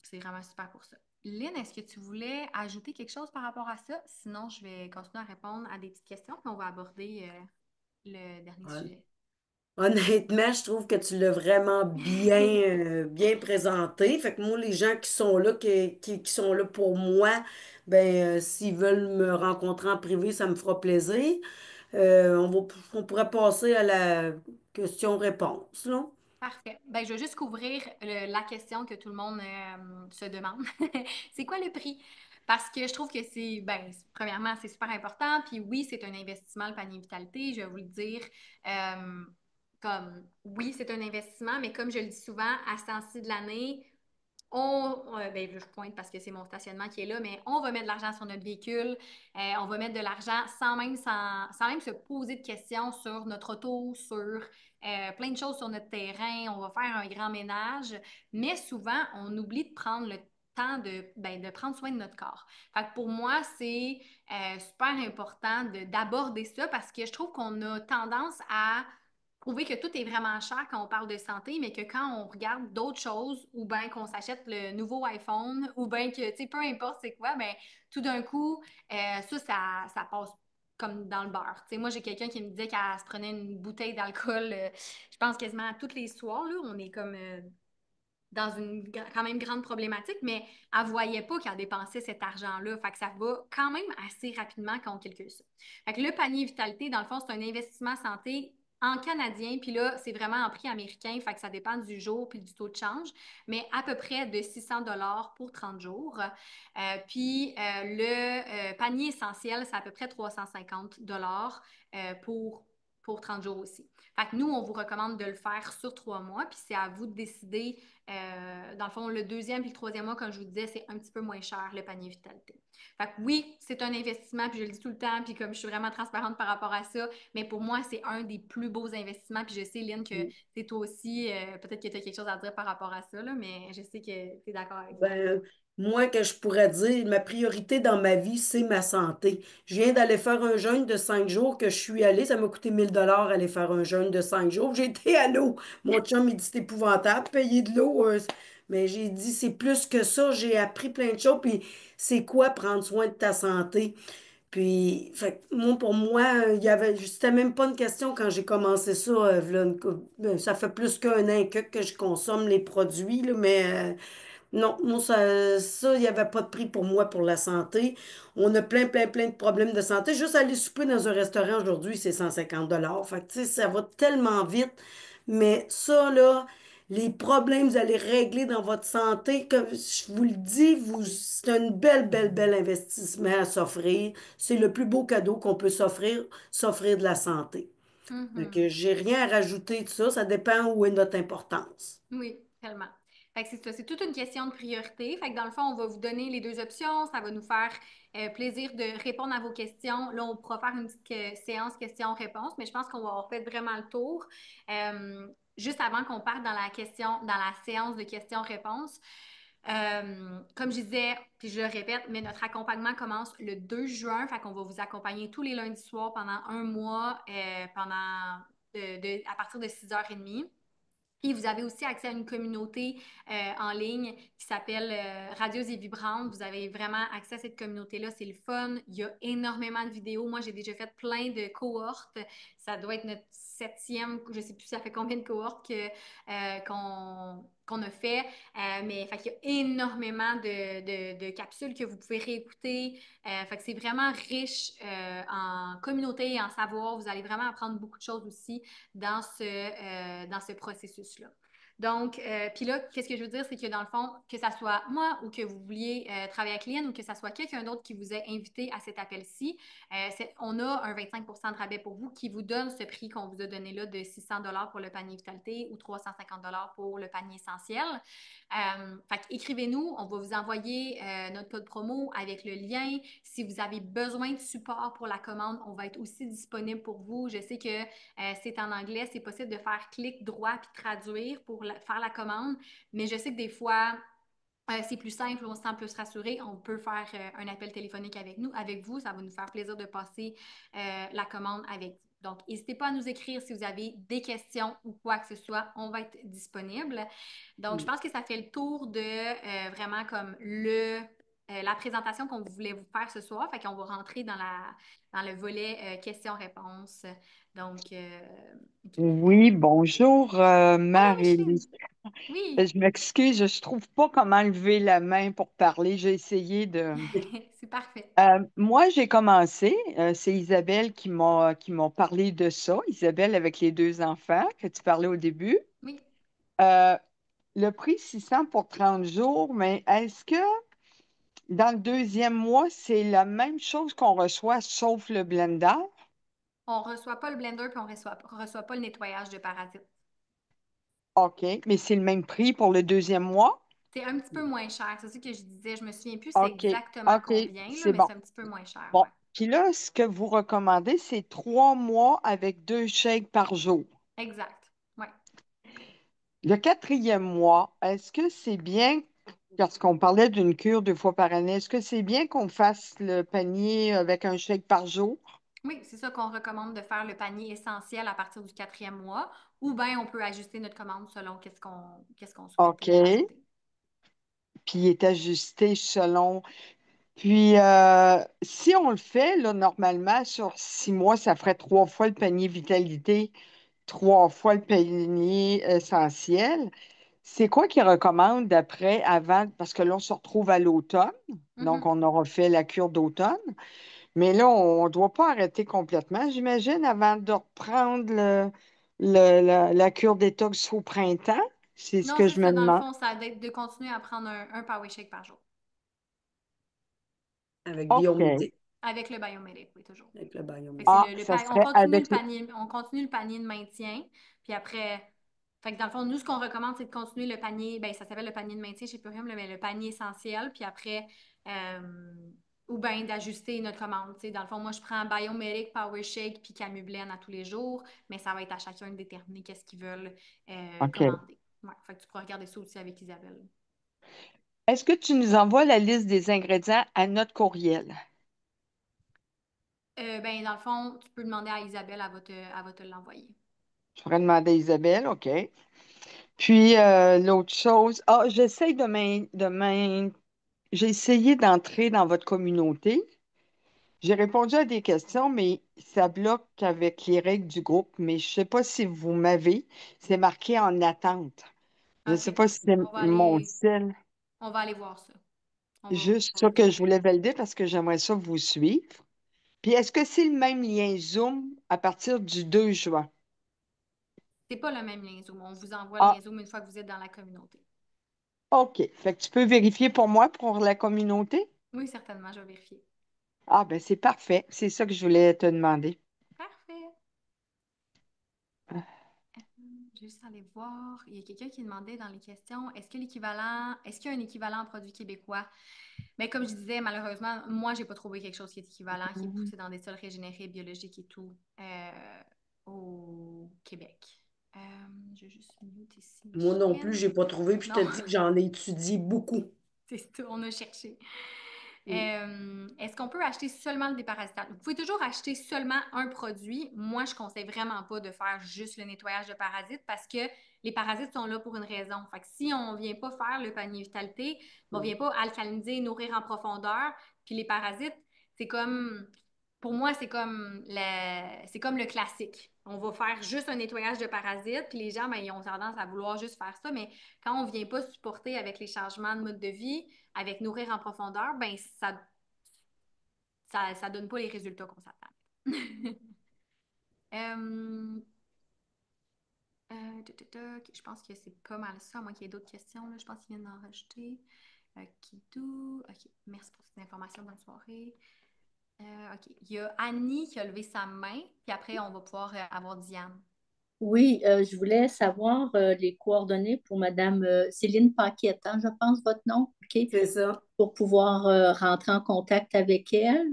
C'est vraiment super pour ça. Lynn, est-ce que tu voulais ajouter quelque chose par rapport à ça? Sinon, je vais continuer à répondre à des petites questions, puis on va aborder le dernier Hon- sujet. Honnêtement, je trouve que tu l'as vraiment bien présenté. Fait que moi, les gens qui sont là, qui sont là pour moi, ben, s'ils veulent me rencontrer en privé, ça me fera plaisir. On pourrait passer à la question-réponse, là. Parfait. Ben, je vais juste couvrir la question que tout le monde se demande. C'est quoi le prix? Parce que je trouve que premièrement, c'est super important. Puis oui, c'est un investissement, le panier vitalité. Je vais vous le dire. Euh, oui, c'est un investissement, mais comme je le dis souvent, à ce temps-ci de l'année, ben, je pointe parce que c'est mon stationnement qui est là, mais on va mettre de l'argent sur notre véhicule, on va mettre de l'argent sans même se poser de questions sur notre auto, sur plein de choses sur notre terrain, on va faire un grand ménage, mais souvent, on oublie de prendre le temps de prendre soin de notre corps. Fait que pour moi, c'est super important d'aborder ça parce que je trouve qu'on a tendance à trouver que tout est vraiment cher quand on parle de santé, mais que quand on regarde d'autres choses, ou bien qu'on s'achète le nouveau iPhone, ou bien que, tu sais, peu importe c'est quoi, ben tout d'un coup, ça passe comme dans le beurre. Tu sais, moi, j'ai quelqu'un qui me disait qu'elle se prenait une bouteille d'alcool, je pense quasiment tous les soirs, là, on est comme dans une quand même grande problématique, mais elle ne voyait pas qu'elle dépensait cet argent-là. Fait que ça va quand même assez rapidement quand on calcule ça. Fait que le panier vitalité, dans le fond, c'est un investissement santé en canadien, puis là, c'est vraiment en prix américain, fait que ça dépend du jour puis du taux de change, mais à peu près de 600 dollars pour 30 jours. Puis le panier essentiel, c'est à peu près 350 dollars pour 30 jours aussi. Fait que nous, on vous recommande de le faire sur 3 mois, puis c'est à vous de décider. Dans le fond, le deuxième puis le troisième mois, comme je vous disais, c'est un petit peu moins cher, le panier vitalité. Fait que oui, c'est un investissement, puis je le dis tout le temps, puis comme je suis vraiment transparente par rapport à ça, mais pour moi, c'est un des plus beaux investissements. Puis je sais, Lynn, que c'est toi aussi, peut-être que tu as quelque chose à dire par rapport à ça, là, mais je sais que tu es d'accord avec moi. Ben, moi, que je pourrais dire, ma priorité dans ma vie, c'est ma santé. Je viens d'aller faire un jeûne de 5 jours que je suis allée. Ça m'a coûté 1000 dollars aller faire un jeûne de 5 jours. J'ai été à l'eau. Mon chum, il dit, c'est épouvantable, payer de l'eau. Mais j'ai dit, c'est plus que ça. J'ai appris plein de choses. Puis, c'est quoi prendre soin de ta santé? Puis, fait que moi, pour moi, il y avait, c'était même pas une question quand j'ai commencé ça. V'là ça fait plus qu'un an que je consomme les produits, là, mais non, moi, il n'y avait pas de prix pour moi pour la santé. On a plein, plein, plein de problèmes de santé. Juste aller souper dans un restaurant aujourd'hui, c'est 150 dollars. Fait que, tu sais, ça va tellement vite. Mais ça, là, les problèmes, vous allez régler dans votre santé. Comme je vous le dis, c'est un belle, belle, belle investissement à s'offrir. C'est le plus beau cadeau qu'on peut s'offrir de la santé. Donc, Mhm. j'ai rien à rajouter de ça. Ça dépend où est notre importance. Oui, tellement. Fait que c'est ça, c'est toute une question de priorité. Fait que dans le fond, on va vous donner les deux options. Ça va nous faire plaisir de répondre à vos questions. Là, on pourra faire une petite séance questions-réponses, mais je pense qu'on va avoir fait vraiment le tour. Juste avant qu'on parte dans la séance de questions-réponses, comme je disais, puis je le répète, mais notre accompagnement commence le 2 juin. Fait qu'on va vous accompagner tous les lundis soirs pendant un mois, à partir de 6h30. Et vous avez aussi accès à une communauté en ligne qui s'appelle Radios et Vibrantes. Vous avez vraiment accès à cette communauté-là. C'est le fun. Il y a énormément de vidéos. Moi, j'ai déjà fait plein de cohortes. Ça doit être notre septième, je ne sais plus ça fait combien de cohortes qu'on a fait. Mais fait qu'il y a énormément de capsules que vous pouvez réécouter. Fait que c'est vraiment riche en communauté et en savoir. Vous allez vraiment apprendre beaucoup de choses aussi dans ce processus-là. Donc, puis là, qu'est-ce que je veux dire, c'est que dans le fond, que ça soit moi ou que vous vouliez travailler avec Lynn ou que ça soit quelqu'un d'autre qui vous ait invité à cet appel-ci, on a un 25 de rabais pour vous qui vous donne ce prix qu'on vous a donné là de 600 dollars pour le panier vitalité ou 350 dollars pour le panier essentiel. Fait écrivez-nous, on va vous envoyer notre code promo avec le lien. Si vous avez besoin de support pour la commande, on va être aussi disponible pour vous. Je sais que c'est en anglais, c'est possible de faire clic droit puis traduire pour faire la commande, mais je sais que des fois, c'est plus simple, on se sent plus rassuré. On peut faire un appel téléphonique avec vous. Ça va nous faire plaisir de passer la commande avec vous. Donc, n'hésitez pas à nous écrire si vous avez des questions ou quoi que ce soit. On va être disponible. Donc, je pense que ça fait le tour de vraiment comme la présentation qu'on voulait vous faire ce soir. Fait qu'on va rentrer dans le volet questions-réponses. Donc, OK. Oui, bonjour, Allô, Micheline. Marie-Élie. Oui, Je m'excuse, je ne trouve pas comment lever la main pour parler. J'ai essayé de... c'est parfait. Moi, j'ai commencé. C'est Isabelle qui m'a parlé de ça. Isabelle avec les deux enfants que tu parlais au début. Oui. Euh, le prix 600 pour 30 jours, mais est-ce que dans le deuxième mois, c'est la même chose qu'on reçoit sauf le blender? On ne reçoit pas le blender puis on ne reçoit pas le nettoyage de parasites. OK, mais c'est le même prix pour le deuxième mois? C'est un petit peu moins cher. C'est ce que je disais. Je me souviens plus c'est OK, exactement OK, combien, là, c'est mais bon. c'est un petit peu moins cher, Bon, ouais. puis là, ce que vous recommandez, c'est 3 mois avec 2 chèques par jour. Exact. Ouais. Le quatrième mois, est-ce que c'est bien, parce qu'on parlait d'une cure 2 fois par année, est-ce que c'est bien qu'on fasse le panier avec un chèque par jour? Oui, c'est ça qu'on recommande de faire le panier essentiel à partir du quatrième mois, ou bien on peut ajuster notre commande selon qu'est-ce qu'on souhaite OK, ajouter. puis il est ajusté selon. Puis, si on le fait, là, normalement, sur 6 mois, ça ferait 3 fois le panier vitalité, 3 fois le panier essentiel. C'est quoi qu'ils recommandent d'après, avant, parce que là, on se retrouve à l'automne, donc Mhm. on aura fait la cure d'automne, mais là, on ne doit pas arrêter complètement, j'imagine, avant de reprendre la cure détox au printemps. C'est ce Non, que c'est je me ça. Dans le demande. fond, ça va être de continuer à prendre un Power Shake par jour. Avec OK. Biomété, Avec le biomédic, oui, toujours. avec le Fait que c'est Biomété. Ah, le ça on serait continue avec... le panier, on continue le panier de maintien. Puis après, fait que dans le fond, nous, ce qu'on recommande, c'est de continuer le panier, ben ça s'appelle le panier de maintien chez Purium, mais le panier essentiel. Puis après, ou bien d'ajuster notre commande. Tu sais, dans le fond, moi, je prends Biomedic, Power Shake, puis Camublen à tous les jours, mais ça va être à chacun de déterminer qu'est-ce qu'ils veulent OK. commander. Ouais, fait que tu pourras regarder ça aussi avec Isabelle. Est-ce que tu nous envoies la liste des ingrédients à notre courriel? Ben, dans le fond, tu peux demander à Isabelle, elle va te l'envoyer. Je pourrais demander à Isabelle, OK. Puis, l'autre chose, j'essaye j'ai essayé d'entrer dans votre communauté. J'ai répondu à des questions, mais ça bloque avec les règles du groupe. Mais je ne sais pas si vous m'avez. C'est marqué en attente. Je ne sais OK. pas si c'est On va mon aller, style. on va aller voir ça. Juste On va ça aller que voir je ça. voulais valider parce que j'aimerais ça vous suivre. Puis, est-ce que c'est le même lien Zoom à partir du 2 juin? C'est pas le même lien Zoom. On vous envoie le Ah, lien Zoom une fois que vous êtes dans la communauté. OK. Fait que tu peux vérifier pour moi, pour la communauté? Oui, certainement, je vais vérifier. Ah, ben c'est parfait. C'est ça que je voulais te demander. Parfait. Juste aller voir. Il y a quelqu'un qui demandait dans les questions, est-ce qu'il y a un équivalent en produit québécois? Mais comme je disais, malheureusement, moi, j'ai pas trouvé quelque chose qui est équivalent, qui est Mhm. poussé dans des sols régénérés, biologiques et tout, au Québec. Euh, je vais juste mute ici ma Moi non plus, chienne. j'ai pas trouvé, puis je te Non. dis que j'en ai étudié beaucoup. C'est tout, on a cherché. Mm. Est-ce qu'on peut acheter seulement le déparasitant? Vous pouvez toujours acheter seulement un produit. Moi, je ne conseille vraiment pas de faire juste le nettoyage de parasites parce que les parasites sont là pour une raison. Fait que si on ne vient pas faire le panier vitalité, on ne vient pas alcaliniser, nourrir en profondeur, puis les parasites, c'est comme, pour moi, c'est comme le classique. On va faire juste un nettoyage de parasites, puis les gens, ben, ils ont tendance à vouloir juste faire ça, mais quand on ne vient pas supporter avec les changements de mode de vie, avec nourrir en profondeur, ben ça donne pas les résultats qu'on s'attend. euh, ok, je pense que c'est pas mal ça, à moins qu'il y ait d'autres questions. Là. Je pense qu'il vient d'en rajouter. Kidou. Ok, merci pour cette information. Bonne soirée. Ok, il y a Annie qui a levé sa main, puis après, on va pouvoir avoir Diane. Oui, je voulais savoir les coordonnées pour Madame Céline Paquette, hein, je pense votre nom, OK, C'est ça. pour pouvoir rentrer en contact avec elle.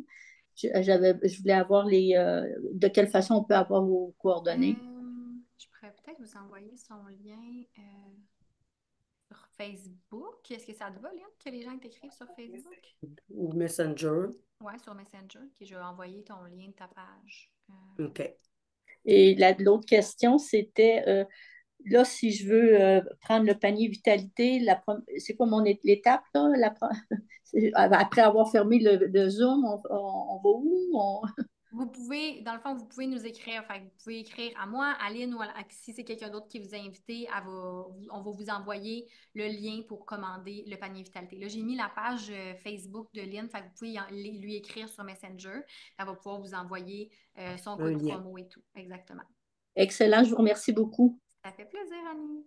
Je voulais avoir de quelle façon on peut avoir vos coordonnées. Je pourrais peut-être vous envoyer son lien sur Facebook. Est-ce que ça te va, Léa, que les gens t'écrivent sur Facebook? Ou Messenger. Ouais, sur Messenger, que je vais envoyer ton lien de ta page. OK. Et l'autre question, c'était, là, si je veux prendre le panier Vitalité, c'est quoi l'étape, là? Après avoir fermé le Zoom, on va où? Vous pouvez, dans le fond, vous pouvez nous écrire. Fait que vous pouvez écrire à moi, à Lynn ou si c'est quelqu'un d'autre qui vous a invité, on va vous envoyer le lien pour commander le panier Vitalité. Là, j'ai mis la page Facebook de Lynn, fait que vous pouvez lui écrire sur Messenger. Elle va pouvoir vous envoyer son Un code lien. promo et tout. Exactement. Excellent, je vous remercie beaucoup. Ça fait plaisir, Annie.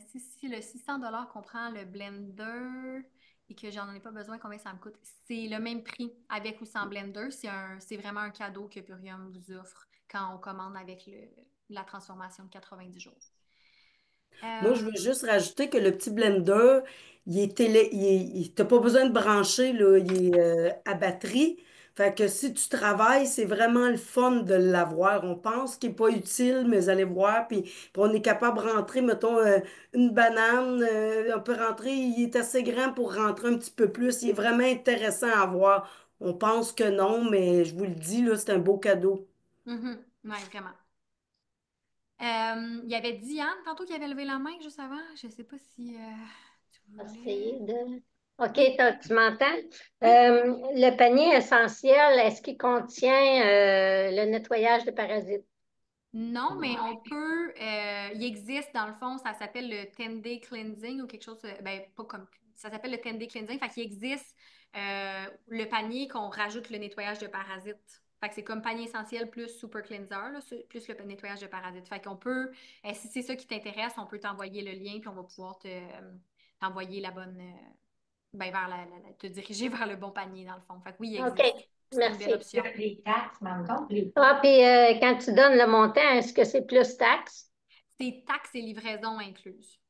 Si le 600 comprend le blender et que j'en ai pas besoin, combien ça me coûte? C'est le même prix avec ou sans blender. C'est vraiment un cadeau que Purium vous offre quand on commande avec la transformation de 90 jours. Moi, je Euh, veux juste rajouter que le petit blender, t'as pas besoin de brancher, là, il est à batterie. Fait que si tu travailles, c'est vraiment le fun de l'avoir. On pense qu'il n'est pas utile, mais vous allez voir. Puis on est capable de rentrer, mettons, une banane. On peut rentrer, il est assez grand pour rentrer un petit peu plus. Il est vraiment intéressant à voir. On pense que non, mais je vous le dis, là, c'est un beau cadeau. ouais, vraiment. Il y avait Diane, tantôt, qui avait levé la main juste avant. Je sais pas si tu voulais. Essayer de... OK, Oui, tu m'entends? oui. Le panier essentiel, est-ce qu'il contient le nettoyage de parasites? Non, mais on peut. Il existe, dans le fond, ça s'appelle le 10-day cleansing ou quelque chose. Ben, pas comme. Ça s'appelle le 10-day cleansing. Fait qu'il existe le panier qu'on rajoute le nettoyage de parasites. Fait que c'est comme panier essentiel plus super cleanser, là, plus le nettoyage de parasites. Fait qu'on peut, si c'est ça qui t'intéresse, on peut t'envoyer le lien puis on va pouvoir t'envoyer la bonne. Ben, te diriger vers le bon panier, dans le fond. Fait que oui, il OK, existe. C'est une belle merci. option. Ah, puis quand tu donnes le montant, est-ce que c'est plus taxes? C'est taxes et livraison incluses.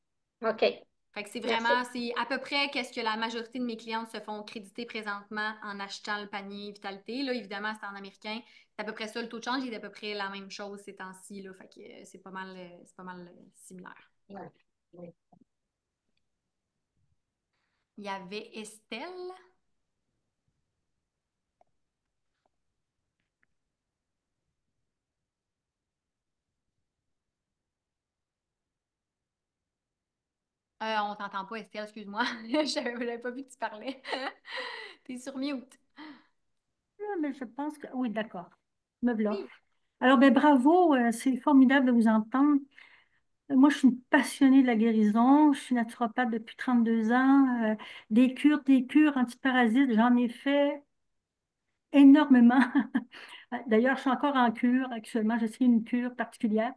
OK, Fait que merci. c'est à peu près qu'est-ce que la majorité de mes clientes se font créditer présentement en achetant le panier Vitalité. Là, évidemment, c'est en américain. C'est à peu près ça, le taux de change il est à peu près la même chose ces temps-ci, là. Fait que c'est pas mal similaire. Il y avait Estelle. On t'entend pas, Estelle, excuse-moi. J'avais pas vu que tu parlais. T'es sur mute. Mais je pense que oui, d'accord. Me voilà. Oui. Alors, ben, bravo, c'est formidable de vous entendre. Moi, je suis une passionnée de la guérison. Je suis naturopathe depuis 32 ans. Des cures antiparasites, j'en ai fait énormément. D'ailleurs, je suis encore en cure actuellement. J'essaie une cure particulière.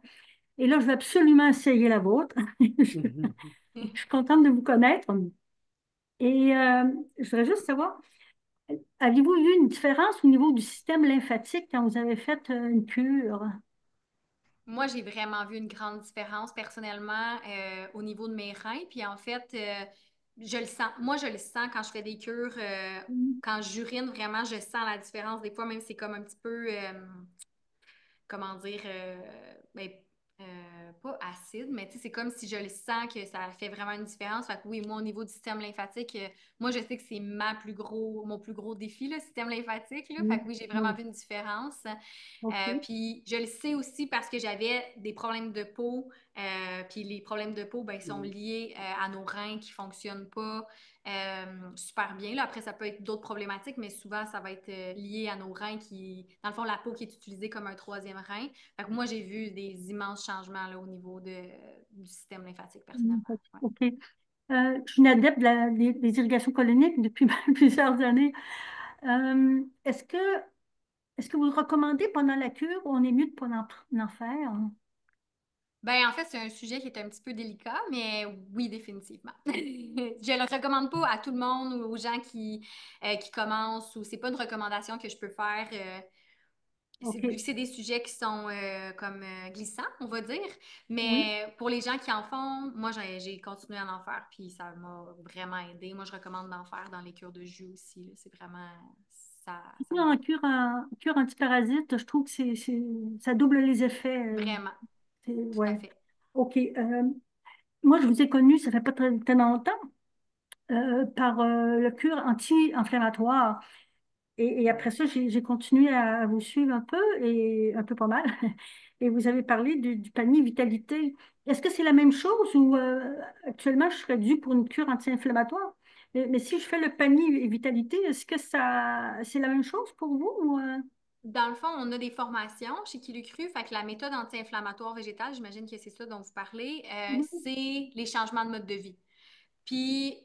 Et là, je vais absolument essayer la vôtre. Je suis contente de vous connaître. Et je voudrais juste savoir, avez-vous vu une différence au niveau du système lymphatique quand vous avez fait une cure? Moi, j'ai vraiment vu une grande différence personnellement au niveau de mes reins. Puis en fait, je le sens. Moi, je le sens quand je fais des cures. Quand j'urine, vraiment, je sens la différence. Des fois, même, c'est comme un petit peu, comment dire, ben, pas acide, mais tu sais, c'est comme si je le sens que ça fait vraiment une différence. Fait que oui, moi, au niveau du système lymphatique, moi, je sais que c'est mon plus gros défi, le système lymphatique, là. Fait Oui, que oui, j'ai vraiment oui, vu une différence. OK. Puis je le sais aussi parce que j'avais des problèmes de peau. Puis les problèmes de peau, ben, ils sont liés à nos reins qui fonctionnent pas super bien. Là, après, ça peut être d'autres problématiques, mais souvent, ça va être lié à nos reins dans le fond, la peau qui est utilisée comme un troisième rein. Fait que moi, j'ai vu des immenses changements là, au niveau du système lymphatique, personnellement. Ouais. OK. Je suis une adepte des irrigations coloniques depuis plusieurs années. Euh, est-ce que, est-ce que vous recommandez pendant la cure ou on est mieux de ne pas en faire? Ben, en fait, c'est un sujet qui est un petit peu délicat, mais oui, définitivement. Je le recommande pas à tout le monde ou aux gens qui commencent ou c'est pas une recommandation que je peux faire. Vu que OK. c'est des sujets qui sont comme glissants, on va dire. Oui. Mais pour les gens qui en font, moi, j'ai continué à en faire, puis ça m'a vraiment aidé. Moi, je recommande d'en faire dans les cures de jus aussi, là. C'est vraiment, ça En aide cure antiparasite, je trouve que ça double les effets. vraiment, tout à Ouais. fait. OK. Moi, je vous ai connu, ça fait pas très, très longtemps, par le cure anti-inflammatoire. Et après ça, j'ai continué à vous suivre un peu, et un peu pas mal. Et vous avez parlé du panier Vitalité. Est-ce que c'est la même chose ou actuellement, je serais due pour une cure anti-inflammatoire? Mais si je fais le panier Vitalité, est-ce que c'est la même chose pour vous? Ou, Dans le fond, on a des formations chez Kilucru, fait que la méthode anti-inflammatoire végétale, j'imagine que c'est ça dont vous parlez, Oui. c'est les changements de mode de vie. Puis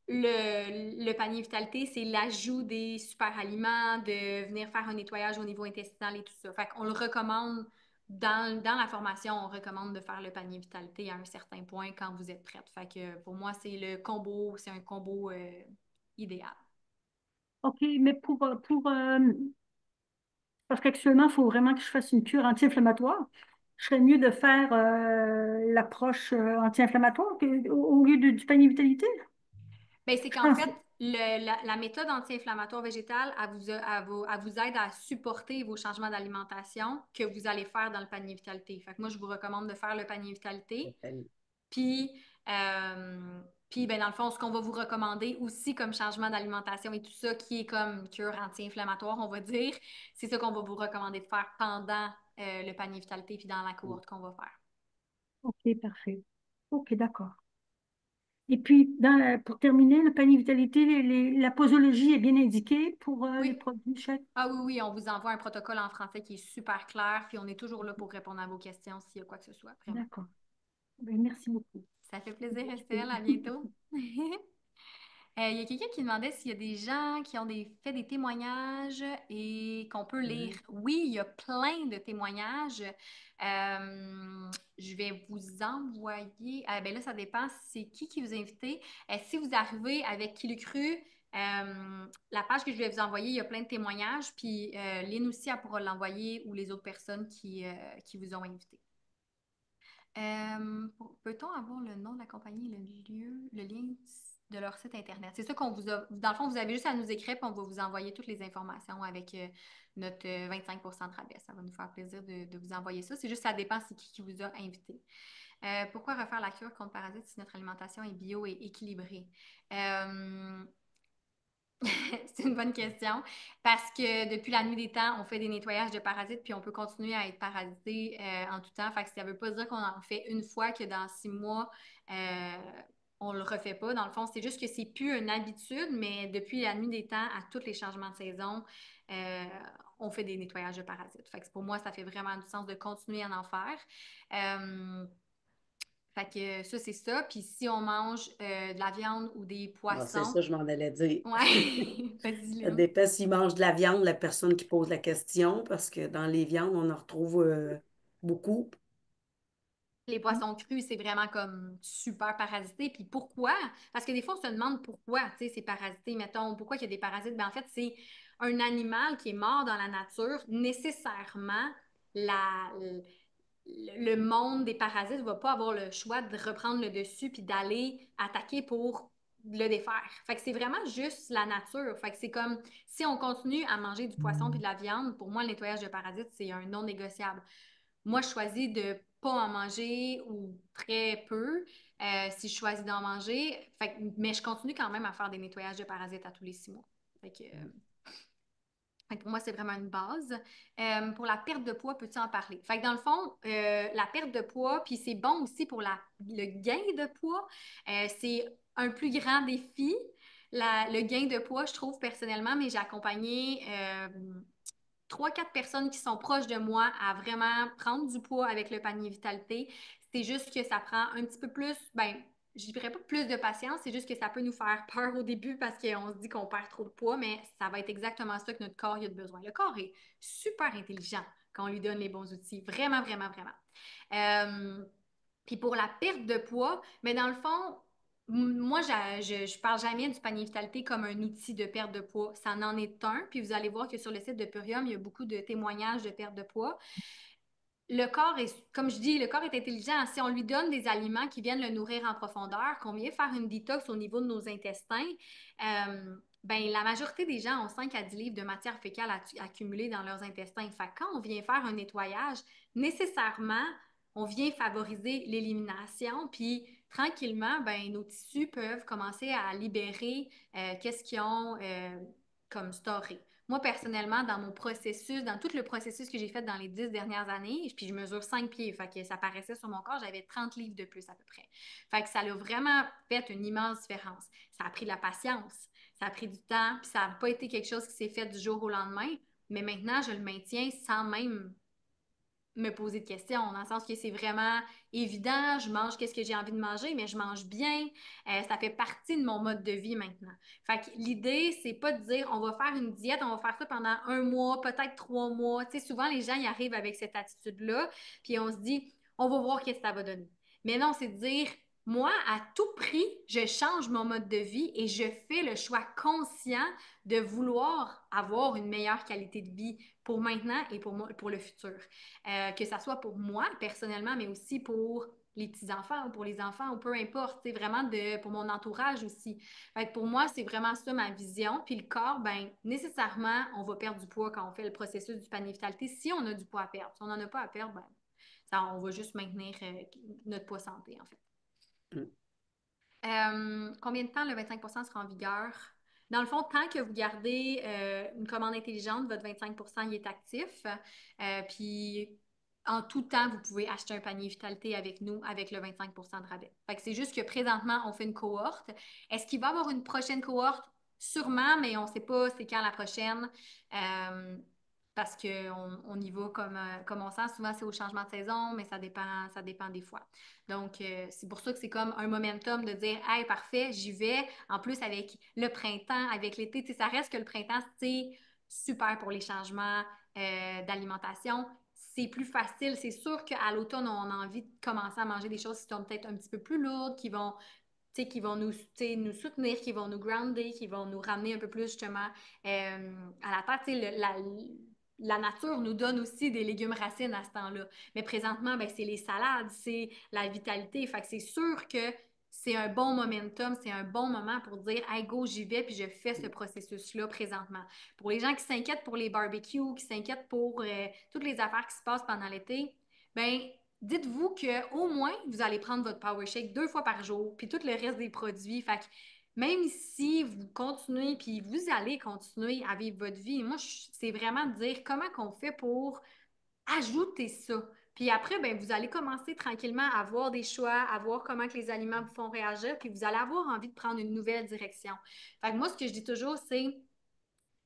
le panier vitalité, c'est l'ajout des super aliments, de venir faire un nettoyage au niveau intestinal et tout ça. Fait qu'on le recommande dans la formation, on recommande de faire le panier vitalité à un certain point quand vous êtes prête. Fait que pour moi, c'est un combo idéal. OK, mais parce qu'actuellement, il faut vraiment que je fasse une cure anti-inflammatoire. Je serais mieux de faire l'approche anti-inflammatoire au lieu du panier Vitalité. Ben, c'est Je qu'en pense. fait, la méthode anti-inflammatoire végétale, elle vous aide à supporter vos changements d'alimentation que vous allez faire dans le panier vitalité. Fait que moi, je vous recommande de faire le panier vitalité. Puis, ben, dans le fond, ce qu'on va vous recommander aussi comme changement d'alimentation et tout ça, qui est comme cure anti-inflammatoire, on va dire, c'est ça qu'on va vous recommander de faire pendant le panier vitalité puis dans la cohorte qu'on va faire. OK, parfait. OK, d'accord. Et puis, pour terminer, le panier vitalité, la posologie est bien indiquée pour les Oui. produits chaque. Ah oui, oui, on vous envoie un protocole en français qui est super clair, puis on est toujours là pour répondre à vos questions s'il y a quoi que ce soit, vraiment. D'accord. Ben, merci beaucoup. Ça fait plaisir, Estelle. À bientôt. Il y a quelqu'un qui demandait s'il y a des gens qui ont fait des témoignages et qu'on peut lire. Oui, il y a plein de témoignages. Je vais vous envoyer. Ben là, ça dépend c'est qui vous a invité. Si vous arrivez avec Qui l'eût cru, la page que je vais vous envoyer, il y a plein de témoignages. Puis Lynn aussi, elle pourra l'envoyer ou les autres personnes qui vous ont invité. Peut-on avoir le nom de la compagnie, le lien de leur site Internet? C'est ça qu'on vous a. Dans le fond, vous avez juste à nous écrire, puis on va vous envoyer toutes les informations avec notre 25% de rabais. Ça va nous faire plaisir de vous envoyer ça. C'est juste ça dépend c'est qui vous a invité. Pourquoi refaire la cure contre parasites si notre alimentation est bio et équilibrée? C'est une bonne question parce que depuis la nuit des temps, on fait des nettoyages de parasites puis on peut continuer à être parasité en tout temps. Fait que ça ne veut pas dire qu'on en fait une fois que dans 6 mois, on ne le refait pas. Dans le fond, c'est juste que c'est plus une habitude, mais depuis la nuit des temps, à tous les changements de saison, euh, on fait des nettoyages de parasites. Fait que pour moi, ça fait vraiment du sens de continuer à en faire. Fait que ça, c'est ça. Puis si on mange de la viande ou des Bon, c'est poissons, ça, je m'en allais dire. ouais, vas-y, Ça Lynn. dépend s'il mange de la viande, la personne qui pose la question, parce que dans les viandes, on en retrouve beaucoup. Les poissons crus, c'est vraiment comme super parasité. Puis pourquoi? Parce que des fois, on se demande pourquoi, tu sais, c'est parasité. Mettons, pourquoi il y a des parasites? Ben, en fait, c'est un animal qui est mort dans la nature. Nécessairement, la, le monde des parasites ne va pas avoir le choix de reprendre le dessus puis d'aller attaquer pour le défaire. Fait que c'est vraiment juste la nature. Fait que c'est comme si on continue à manger du poisson puis de la viande, pour moi, le nettoyage de parasites, c'est un non négociable. Moi, je choisis de pas en manger ou très peu si je choisis d'en manger. Mais je continue quand même à faire des nettoyages de parasites à tous les 6 mois. Fait que, pour moi, c'est vraiment une base. Pour la perte de poids, peux-tu en parler? Fait que dans le fond, la perte de poids, puis c'est bon aussi pour le gain de poids, c'est un plus grand défi. Le gain de poids, je trouve personnellement, mais j'ai accompagné 3, 4 personnes qui sont proches de moi à vraiment prendre du poids avec le panier vitalité. C'est juste que ça prend un petit peu plus, ben, je dirais pas plus de patience, c'est juste que ça peut nous faire peur au début parce qu'on se dit qu'on perd trop de poids, mais ça va être exactement ça que notre corps a besoin. Le corps est super intelligent quand on lui donne les bons outils. Vraiment, vraiment, vraiment. Puis pour la perte de poids, mais dans le fond, moi, je parle jamais du panier vitalité comme un outil de perte de poids. Ça en est un. Puis vous allez voir que sur le site de Purium, il y a beaucoup de témoignages de perte de poids. Le corps est, comme je dis, le corps est intelligent. Si on lui donne des aliments qui viennent le nourrir en profondeur, qu'on vient faire une détox au niveau de nos intestins, ben, la majorité des gens ont 5 à 10 livres de matière fécale accumulée dans leurs intestins. Fait que quand on vient faire un nettoyage, nécessairement, on vient favoriser l'élimination, puis tranquillement, ben, nos tissus peuvent commencer à libérer qu'est-ce qu'ils ont comme storé. Moi, personnellement, dans mon processus, dans tout le processus que j'ai fait dans les 10 dernières années, puis je mesure 5 pieds, fait que ça paraissait sur mon corps, j'avais 30 livres de plus à peu près. Fait que ça a vraiment fait une immense différence. Ça a pris de la patience, ça a pris du temps, puis ça n'a pas été quelque chose qui s'est fait du jour au lendemain, mais maintenant, je le maintiens sans même me poser de questions, dans le sens que c'est vraiment évident, je mange qu'est-ce que j'ai envie de manger, mais je mange bien, ça fait partie de mon mode de vie maintenant. Fait que l'idée, c'est pas de dire on va faire une diète, on va faire ça pendant 1 mois, peut-être 3 mois. Tu sais, souvent les gens y arrivent avec cette attitude-là, puis on se dit on va voir qu'est-ce que ça va donner. Mais non, c'est de dire moi, à tout prix, je change mon mode de vie et je fais le choix conscient de vouloir avoir une meilleure qualité de vie pour maintenant et pour le futur. Que ça soit pour moi personnellement, mais aussi pour les petits-enfants ou pour les enfants ou peu importe, c'est vraiment pour mon entourage aussi. Fait que pour moi, c'est vraiment ça ma vision. Puis le corps, ben nécessairement, on va perdre du poids quand on fait le processus du panier vitalité si on a du poids à perdre. Si on n'en a pas à perdre, ben, on va juste maintenir notre poids santé, en fait. Mm. Combien de temps le 25% sera en vigueur? Dans le fond, tant que vous gardez une commande intelligente, votre 25% il est actif. Puis en tout temps, vous pouvez acheter un panier vitalité avec nous avec le 25% de rabais. Fait que c'est juste que présentement, on fait une cohorte. Est-ce qu'il va y avoir une prochaine cohorte? Sûrement, mais on ne sait pas c'est quand la prochaine. Parce qu'on y va comme on sent. Souvent, c'est au changement de saison, mais ça dépend des fois. Donc, c'est pour ça que c'est comme un momentum de dire, hey, parfait, j'y vais. En plus, avec le printemps, avec l'été, ça reste que le printemps, c'est super pour les changements d'alimentation. C'est plus facile. C'est sûr qu'à l'automne, on a envie de commencer à manger des choses qui sont peut-être un petit peu plus lourdes, qui vont nous soutenir, qui vont nous grounder, qui vont nous ramener un peu plus justement à la terre. La nature nous donne aussi des légumes racines à ce temps-là. Mais présentement, ben, c'est les salades, c'est la vitalité. Fait que c'est sûr que c'est un bon momentum, c'est un bon moment pour dire hey go, j'y vais, puis je fais ce processus-là présentement. Pour les gens qui s'inquiètent pour les barbecues, qui s'inquiètent pour toutes les affaires qui se passent pendant l'été, ben dites-vous qu'au moins, vous allez prendre votre Power Shake 2 fois par jour, puis tout le reste des produits. Fait que même si vous continuez, puis vous allez continuer à vivre votre vie, moi, c'est vraiment de dire comment qu'on fait pour ajouter ça. Puis après, ben, vous allez commencer tranquillement à voir des choix, à voir comment que les aliments vous font réagir, puis vous allez avoir envie de prendre une nouvelle direction. Fait que moi, ce que je dis toujours, c'est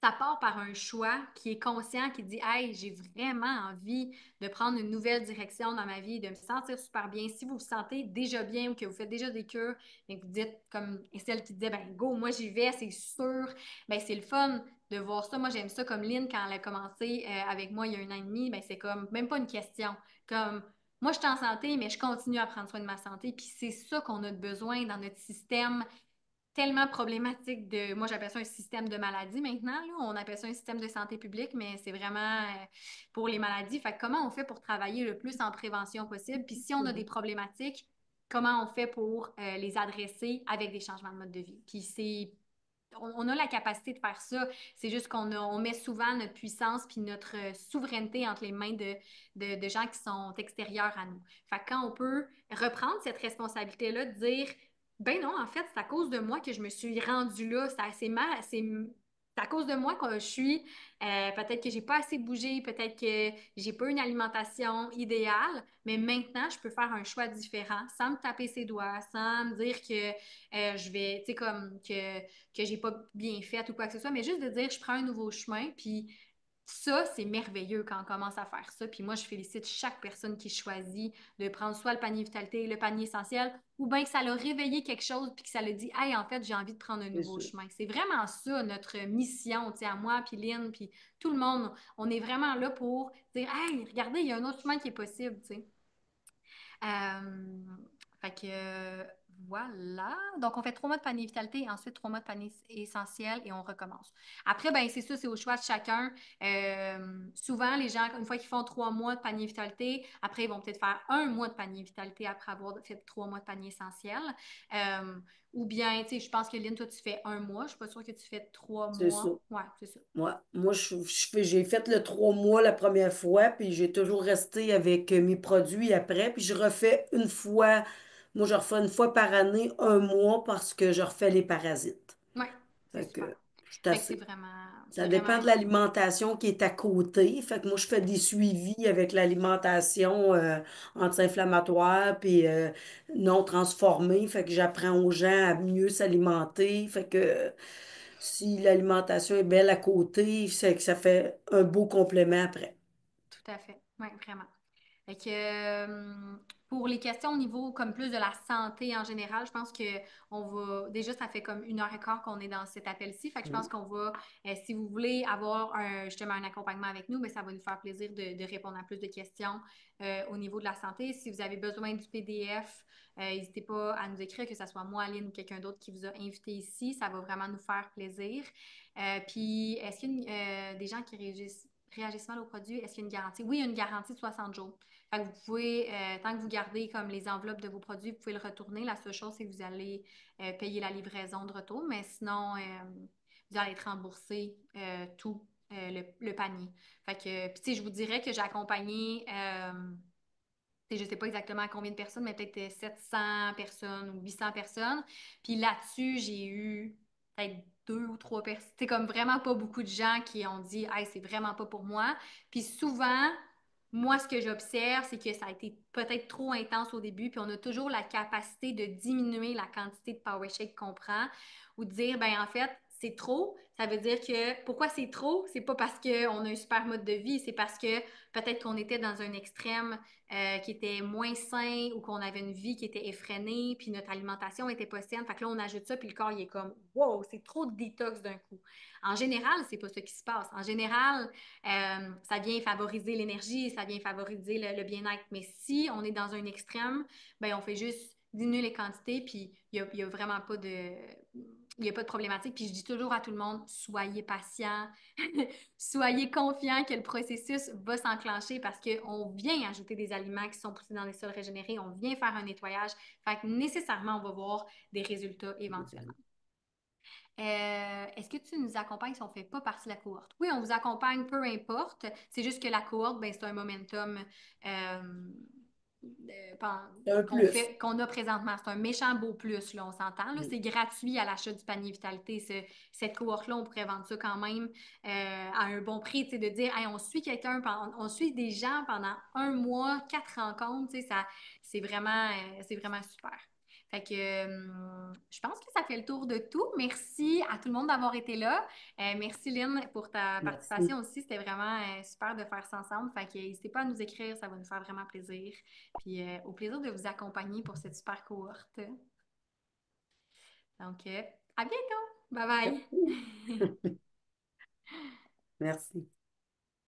ça part par un choix qui est conscient, qui dit hey, j'ai vraiment envie de prendre une nouvelle direction dans ma vie, de me sentir super bien. Si vous vous sentez déjà bien ou que vous faites déjà des cures, et que vous dites, comme celle qui disait, ben go, moi j'y vais, c'est sûr, ben c'est le fun de voir ça. Moi, j'aime ça comme Lynn, quand elle a commencé avec moi il y a 1 an et demi, ben c'est comme même pas une question. Comme moi, je suis en santé, mais je continue à prendre soin de ma santé. Puis c'est ça qu'on a besoin dans notre système tellement problématique de, moi j'appelle ça un système de maladie maintenant, là. On appelle ça un système de santé publique, mais c'est vraiment pour les maladies. Fait que comment on fait pour travailler le plus en prévention possible? Puis si on a des problématiques, comment on fait pour les adresser avec des changements de mode de vie? Puis on a la capacité de faire ça. C'est juste on met souvent notre puissance puis notre souveraineté entre les mains de gens qui sont extérieurs à nous. Fait que quand on peut reprendre cette responsabilité-là, de dire ben non, en fait, c'est à cause de moi que je me suis rendue là. C'est à cause de moi que je suis. Peut-être que j'ai pas assez bougé, peut-être que j'ai pas une alimentation idéale, mais maintenant, je peux faire un choix différent sans me taper ses doigts, sans me dire que je vais, tu sais, comme que j'ai pas bien fait ou quoi que ce soit, mais juste de dire je prends un nouveau chemin, puis ça, c'est merveilleux quand on commence à faire ça. Puis moi, je félicite chaque personne qui choisit de prendre soit le panier vitalité, le panier essentiel, ou bien que ça l'a réveillé quelque chose, puis que ça l'a dit, hey, en fait, j'ai envie de prendre un C'est nouveau sûr. chemin. C'est vraiment ça, notre mission, tu sais, à moi, puis Lynn, puis tout le monde. On est vraiment là pour dire, hey, regardez, il y a un autre chemin qui est possible, tu sais. Fait que voilà. Donc, on fait 3 mois de panier vitalité, ensuite 3 mois de panier essentiel et on recommence. Après, ben c'est ça, c'est au choix de chacun. Souvent, les gens, une fois qu'ils font 3 mois de panier vitalité, après, ils vont peut-être faire 1 mois de panier vitalité après avoir fait 3 mois de panier essentiel. Euh, ou bien, tu sais, je pense que Lynn, toi, tu fais 1 mois. Je suis pas sûre que tu fais trois C'est ça. mois. Ouais, c'est ça. Moi, j'ai fait le 3 mois la première fois, puis j'ai toujours resté avec mes produits après, puis je refais une fois, moi, je refais 1 fois par année, 1 mois, parce que je refais les parasites. Ouais, c'est Fait super. que, je suis Fait que assez. c'est Ça vraiment dépend de bon. l'alimentation qui est à côté. Fait que moi, je fais des suivis avec l'alimentation anti-inflammatoire puis non transformée. Fait que j'apprends aux gens à mieux s'alimenter. Fait que si l'alimentation est belle à côté, c'est que ça fait un beau complément après. Tout à fait. Oui, vraiment. Fait que, pour les questions au niveau comme plus de la santé en général, je pense que on va déjà ça fait comme 1 heure et quart qu'on est dans cet appel-ci. Fait que je pense qu'on va, si vous voulez avoir justement un accompagnement avec nous, mais ça va nous faire plaisir de répondre à plus de questions au niveau de la santé. Si vous avez besoin du PDF, n'hésitez pas à nous écrire, que ce soit moi, Aline ou quelqu'un d'autre qui vous a invité ici. Ça va vraiment nous faire plaisir. Puis, est-ce qu'il y a des gens qui réagissent mal aux produits? Est-ce qu'il y a une garantie? Oui, il y a une garantie de 60 jours. Fait que vous pouvez, tant que vous gardez comme les enveloppes de vos produits, vous pouvez le retourner. La seule chose, c'est que vous allez payer la livraison de retour, mais sinon, vous allez être remboursé tout le panier. Fait que, puis, tu sais, je vous dirais que j'ai accompagné, je ne sais pas exactement à combien de personnes, mais peut-être 700 personnes ou 800 personnes. Puis là-dessus, j'ai eu peut-être 2 ou 3 personnes. C'est comme vraiment pas beaucoup de gens qui ont dit, hey, c'est vraiment pas pour moi. Puis souvent, moi, ce que j'observe, c'est que ça a été peut-être trop intense au début, puis on a toujours la capacité de diminuer la quantité de Power Shake qu'on prend ou de dire, ben en fait, c'est trop. Ça veut dire que pourquoi c'est trop? C'est pas parce qu'on a un super mode de vie, c'est parce que peut-être qu'on était dans un extrême qui était moins sain ou qu'on avait une vie qui était effrénée, puis notre alimentation était pas saine. Fait que là, on ajoute ça, puis le corps, il est comme, wow, c'est trop de détox d'un coup. En général, c'est pas ça qui se passe. En général, ça vient favoriser l'énergie, ça vient favoriser le bien-être. Mais si on est dans un extrême, ben on fait juste diminuer les quantités, puis il y a vraiment pas de... Il n'y a pas de problématique. Puis je dis toujours à tout le monde, soyez patient, soyez confiants que le processus va s'enclencher parce qu'on vient ajouter des aliments qui sont poussés dans les sols régénérés, on vient faire un nettoyage. Fait que nécessairement, on va voir des résultats éventuellement. Est-ce que tu nous accompagnes si on ne fait pas partie de la cohorte? Oui, on vous accompagne, peu importe. C'est juste que la cohorte, ben, c'est un momentum Un plus. qu'on a présentement. C'est un méchant beau plus, là, on s'entend. Là. C'est gratuit à l'achat du panier vitalité. Cette cohorte-là, on pourrait vendre ça quand même à un bon prix, de dire hey, on suit quelqu'un, on suit des gens pendant 1 mois, 4 rencontres, c'est vraiment super. Fait que je pense que ça fait le tour de tout. Merci à tout le monde d'avoir été là. Merci Lynn pour ta Merci. participation aussi. C'était vraiment super de faire ça ensemble. Fait que n'hésitez pas à nous écrire, ça va nous faire vraiment plaisir. Puis au plaisir de vous accompagner pour cette super cohorte. Donc à bientôt. Bye bye. Merci.